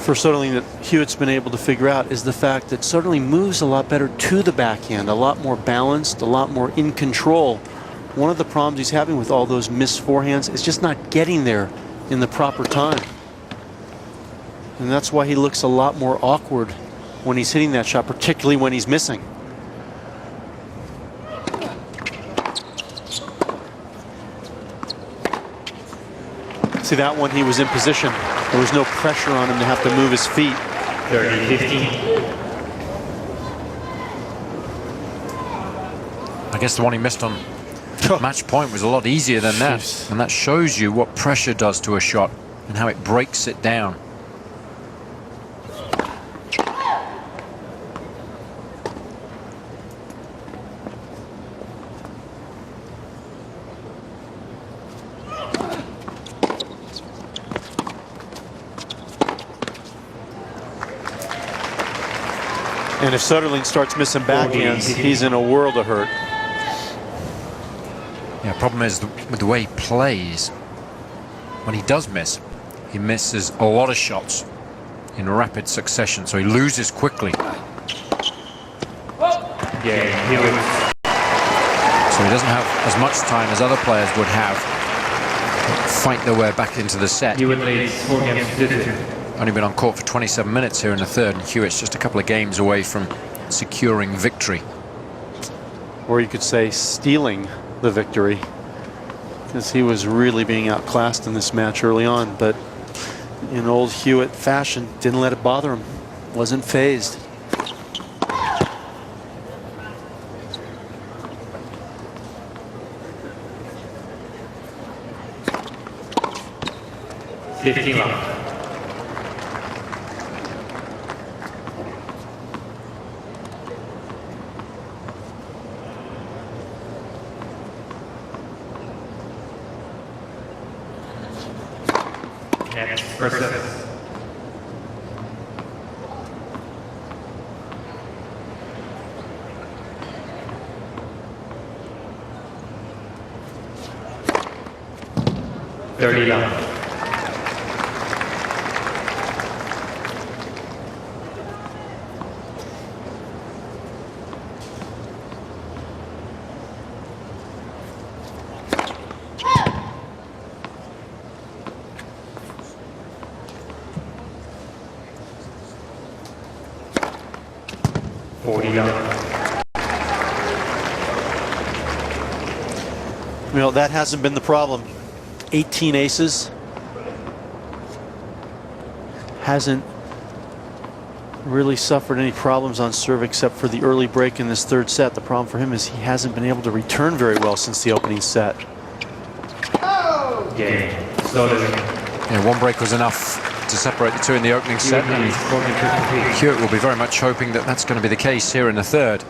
for Soderling that Hewitt's been able to figure out is the fact that Soderling moves a lot better to the backhand, a lot more balanced, a lot more in control. One of the problems he's having with all those missed forehands is just not getting there in the proper time. And that's why he looks a lot more awkward when he's hitting that shot, particularly when he's missing. See, that one he was in position. There was no pressure on him to have to move his feet. 30-15. I guess the one he missed on match point was a lot easier than that. Jeez. And that shows you what pressure does to a shot and how it breaks it down. And if Soderling starts missing backhands, he's in a world of hurt. Yeah, problem is with the way he plays, when he does miss, he misses a lot of shots in rapid succession, so he loses quickly. Yeah, Hewitt. So he doesn't have as much time as other players would have to fight their way back into the set. Hewitt leads 4 games to 2. Only been on court for 27 minutes here in the third, and Hewitt's just a couple of games away from securing victory. Or you could say stealing the victory, because he was really being outclassed in this match early on, but in old Hewitt fashion, didn't let it bother him, wasn't phased. First set. You know, that hasn't been the problem. 18 aces. Hasn't really suffered any problems on serve except for the early break in this third set. The problem for him is he hasn't been able to return very well since the opening set. Yeah, one break was enough to separate the two in the opening set, and Hewitt will be very much hoping that that's going to be the case here in the third.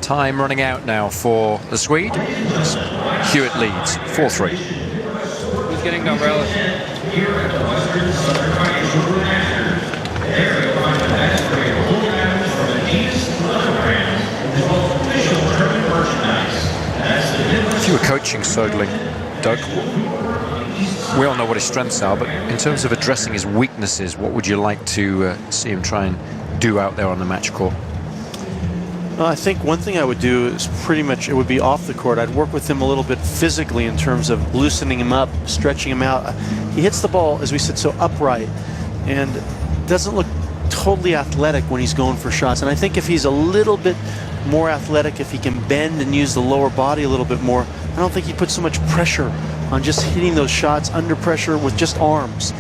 Time running out now for the Swede. Hewitt leads 4-3. Who's getting the umbrella? Here at the Western Southern Financial Group Masters, there you'll find the best grade of holding items from the deepest leather brands, as well as official tournament merchandise. That's the difference. If you were coaching Soderling, Doug, we all know what his strengths are, but in terms of addressing his weaknesses, what would you like to see him try and do out there on the match court? I think one thing I would do is pretty much, it would be off the court. I'd work with him a little bit physically in terms of loosening him up, stretching him out. He hits the ball, as we said, so upright and doesn't look totally athletic when he's going for shots. And I think if he's a little bit more athletic, if he can bend and use the lower body a little bit more, I don't think he puts so much pressure on just hitting those shots under pressure with just arms.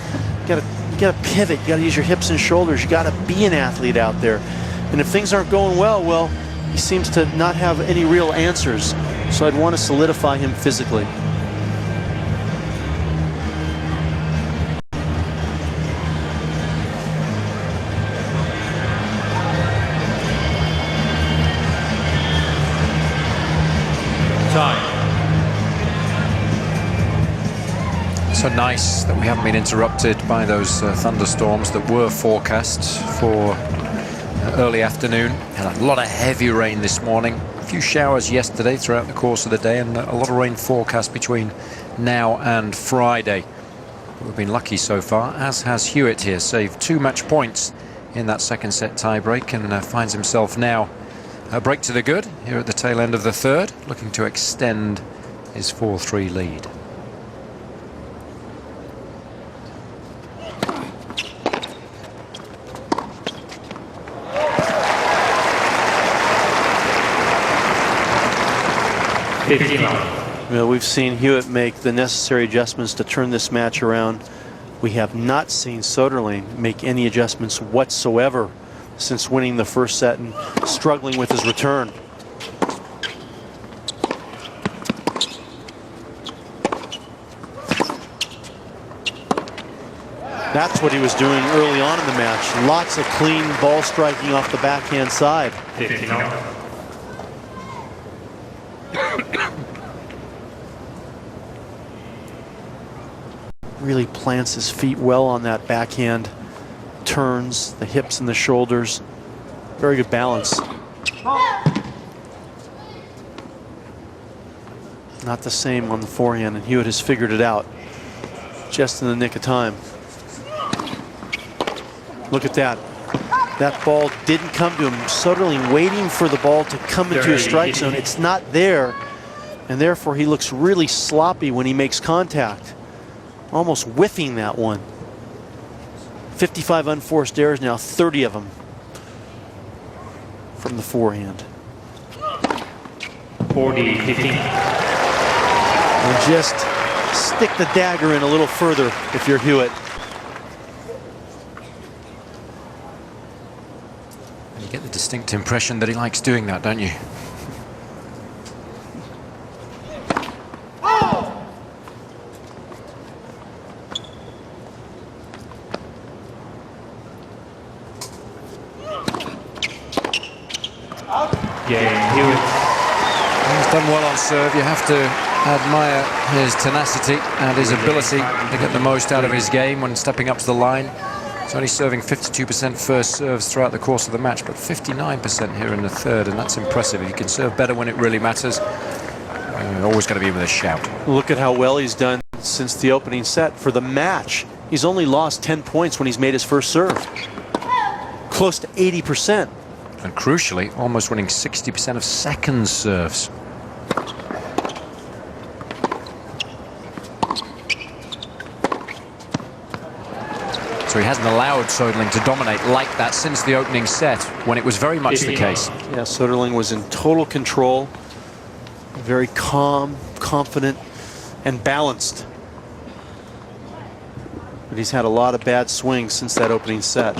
You gotta pivot, you gotta use your hips and shoulders, you gotta be an athlete out there. And if things aren't going well, he seems to not have any real answers. So I'd want to solidify him physically. So nice that we haven't been interrupted by those thunderstorms that were forecast for early afternoon. Had a lot of heavy rain this morning. A few showers yesterday throughout the course of the day, and a lot of rain forecast between now and Friday. We've been lucky so far, as has Hewitt here. Saved 2 match points in that second set tiebreak, and finds himself now a break to the good here at the tail end of the third, looking to extend his 4-3 lead. Well, we've seen Hewitt make the necessary adjustments to turn this match around. We have not seen Soderling make any adjustments whatsoever since winning the first set and struggling with his return. That's what he was doing early on in the match. Lots of clean ball striking off the backhand side. Really plants his feet well on that backhand. Turns the hips and the shoulders. Very good balance. Not the same on the forehand, and Hewitt has figured it out just in the nick of time. Look at that. That ball didn't come to him. Soderling waiting for the ball to come into his strike zone. It's not there, and therefore he looks really sloppy when he makes contact. Almost whiffing that one. 55 unforced errors now, 30 of them from the forehand. 40-15. And just stick the dagger in a little further if you're Hewitt. You get the distinct impression that he likes doing that, don't you? He's done well on serve. You have to admire his tenacity and his ability to get the most out of his game when stepping up to the line. He's only serving 52% first serves throughout the course of the match, but 59% here in the third, and that's impressive. If you can serve better when it really matters, you're always going to be with a shout. Look at how well he's done since the opening set. For the match, he's only lost 10 points when he's made his first serve. Close to 80%. And crucially, almost winning 60% of second serves. So he hasn't allowed Soderling to dominate like that since the opening set, when it was very much the case. Yeah, Soderling was in total control, very calm, confident, and balanced. But he's had a lot of bad swings since that opening set.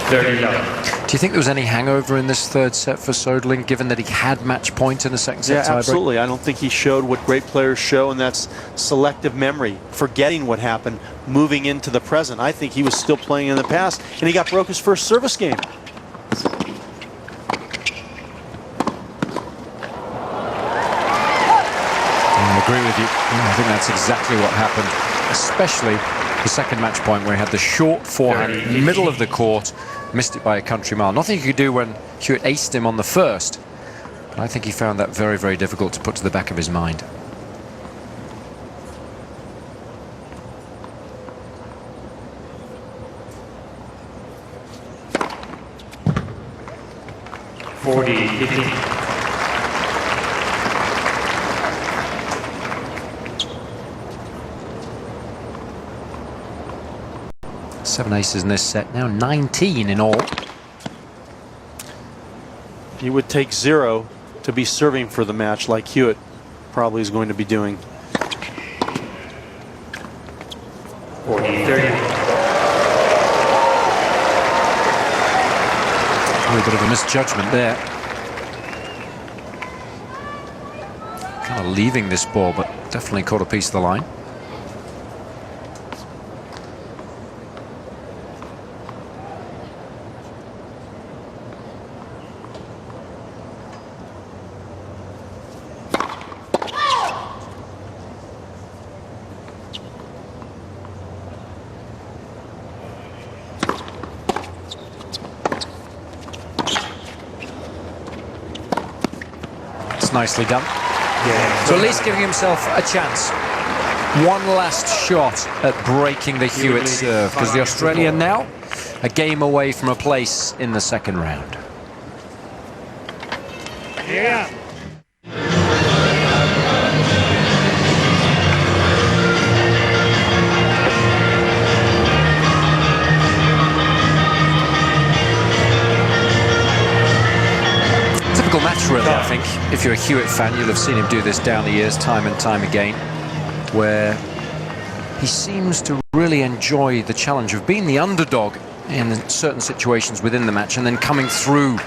Do you think there was any hangover in this third set for Soderling, given that he had match point in the second set tiebreak? Absolutely. I don't think he showed what great players show, and that's selective memory, forgetting what happened, moving into the present. I think he was still playing in the past, and he broke his first service game. I agree with you. I think that's exactly what happened, especially the second match point where he had the short forehand, middle of the court, missed it by a country mile. Nothing he could do when Hewitt aced him on the first, but I think he found that very, very difficult to put to the back of his mind. Seven aces in this set, now 19 in all. He would take 0 to be serving for the match, like Hewitt probably is going to be doing. 40-30. little bit of a misjudgment there. Kind of leaving this ball, but definitely caught a piece of the line. Nicely done. Yeah. So at least giving himself a chance. One last shot at breaking the Hewitt serve, because the Australian now a game away from a place in the second round. Yeah. Match, really, I think. If you're a Hewitt fan, you'll have seen him do this down the years time and time again, where he seems to really enjoy the challenge of being the underdog in certain situations within the match and then coming through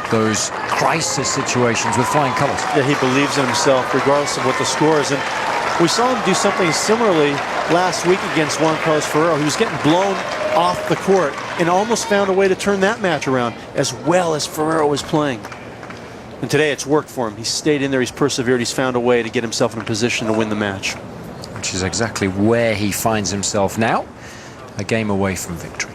those crisis situations with flying colours. Yeah, he believes in himself regardless of what the score is. And we saw him do something similarly last week against Juan Carlos Ferrero. He was getting blown off the court and almost found a way to turn that match around as well as Ferrero was playing. And today it's worked for him. He's stayed in there, he's persevered, he's found a way to get himself in a position to win the match. Which is exactly where he finds himself now, a game away from victory.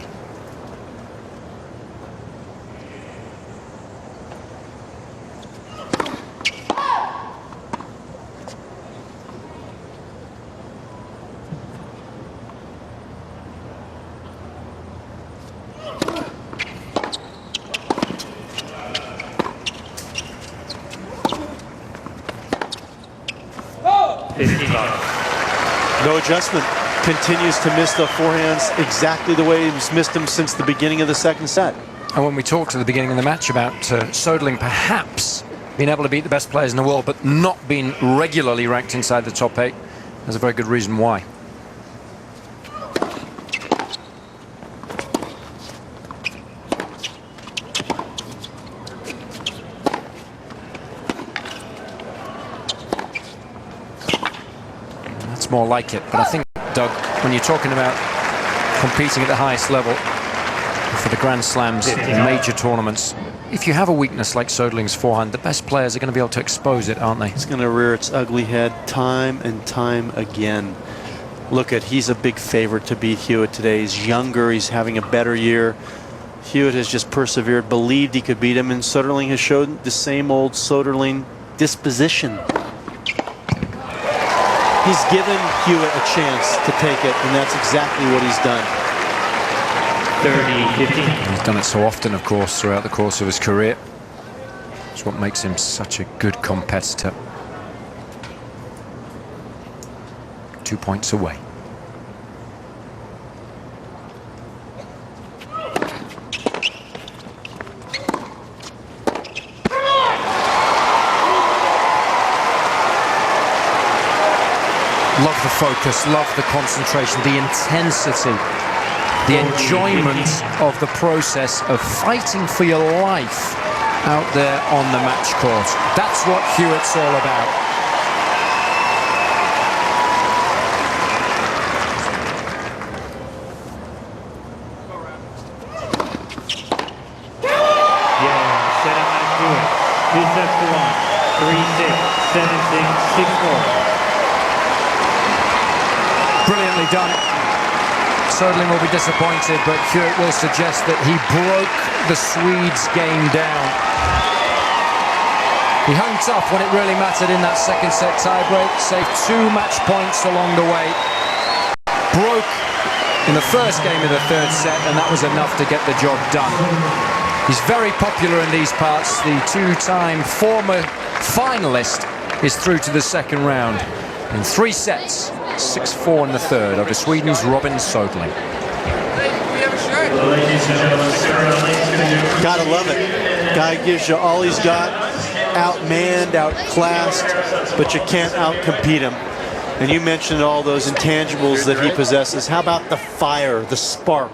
No adjustment. Continues to miss the forehands exactly the way he's missed them since the beginning of the second set. And when we talked at the beginning of the match about Soderling perhaps being able to beat the best players in the world but not being regularly ranked inside the top 8, there's a very good reason why. More like it, but I think, Doug, when you're talking about competing at the highest level for the Grand Slams, major tournaments, if you have a weakness like Soderling's forehand, the best players are going to be able to expose it, aren't they? It's going to rear its ugly head time and time again. Look at, he's a big favorite to beat Hewitt today. He's younger, he's having a better year. Hewitt has just persevered, believed he could beat him, and Soderling has showed the same old Soderling disposition. He's given Hewitt a chance to take it, and that's exactly what he's done. 30-15. He's done it so often, of course, throughout the course of his career. It's what makes him such a good competitor. 2 points away. Love the focus, love the concentration, the intensity, the enjoyment of the process of fighting for your life out there on the match court. That's what Hewitt's all about. Yeah, set up at Hewitt. 2 sets to 1. 3-6, 7-6, 6-4. Brilliantly done. Soderling will be disappointed, but Hewitt will suggest that he broke the Swedes' game down. He hung tough when it really mattered in that second set tiebreak, saved 2 match points along the way. Broke in the first game of the third set, and that was enough to get the job done. He's very popular in these parts. The 2-time former finalist is through to the second round in 3 sets. 6-4 in the third over Sweden's Robin Soderling. Gotta love it. Guy gives you all he's got, outmanned, outclassed, but you can't outcompete him. And you mentioned all those intangibles that he possesses. How about the fire, the spark?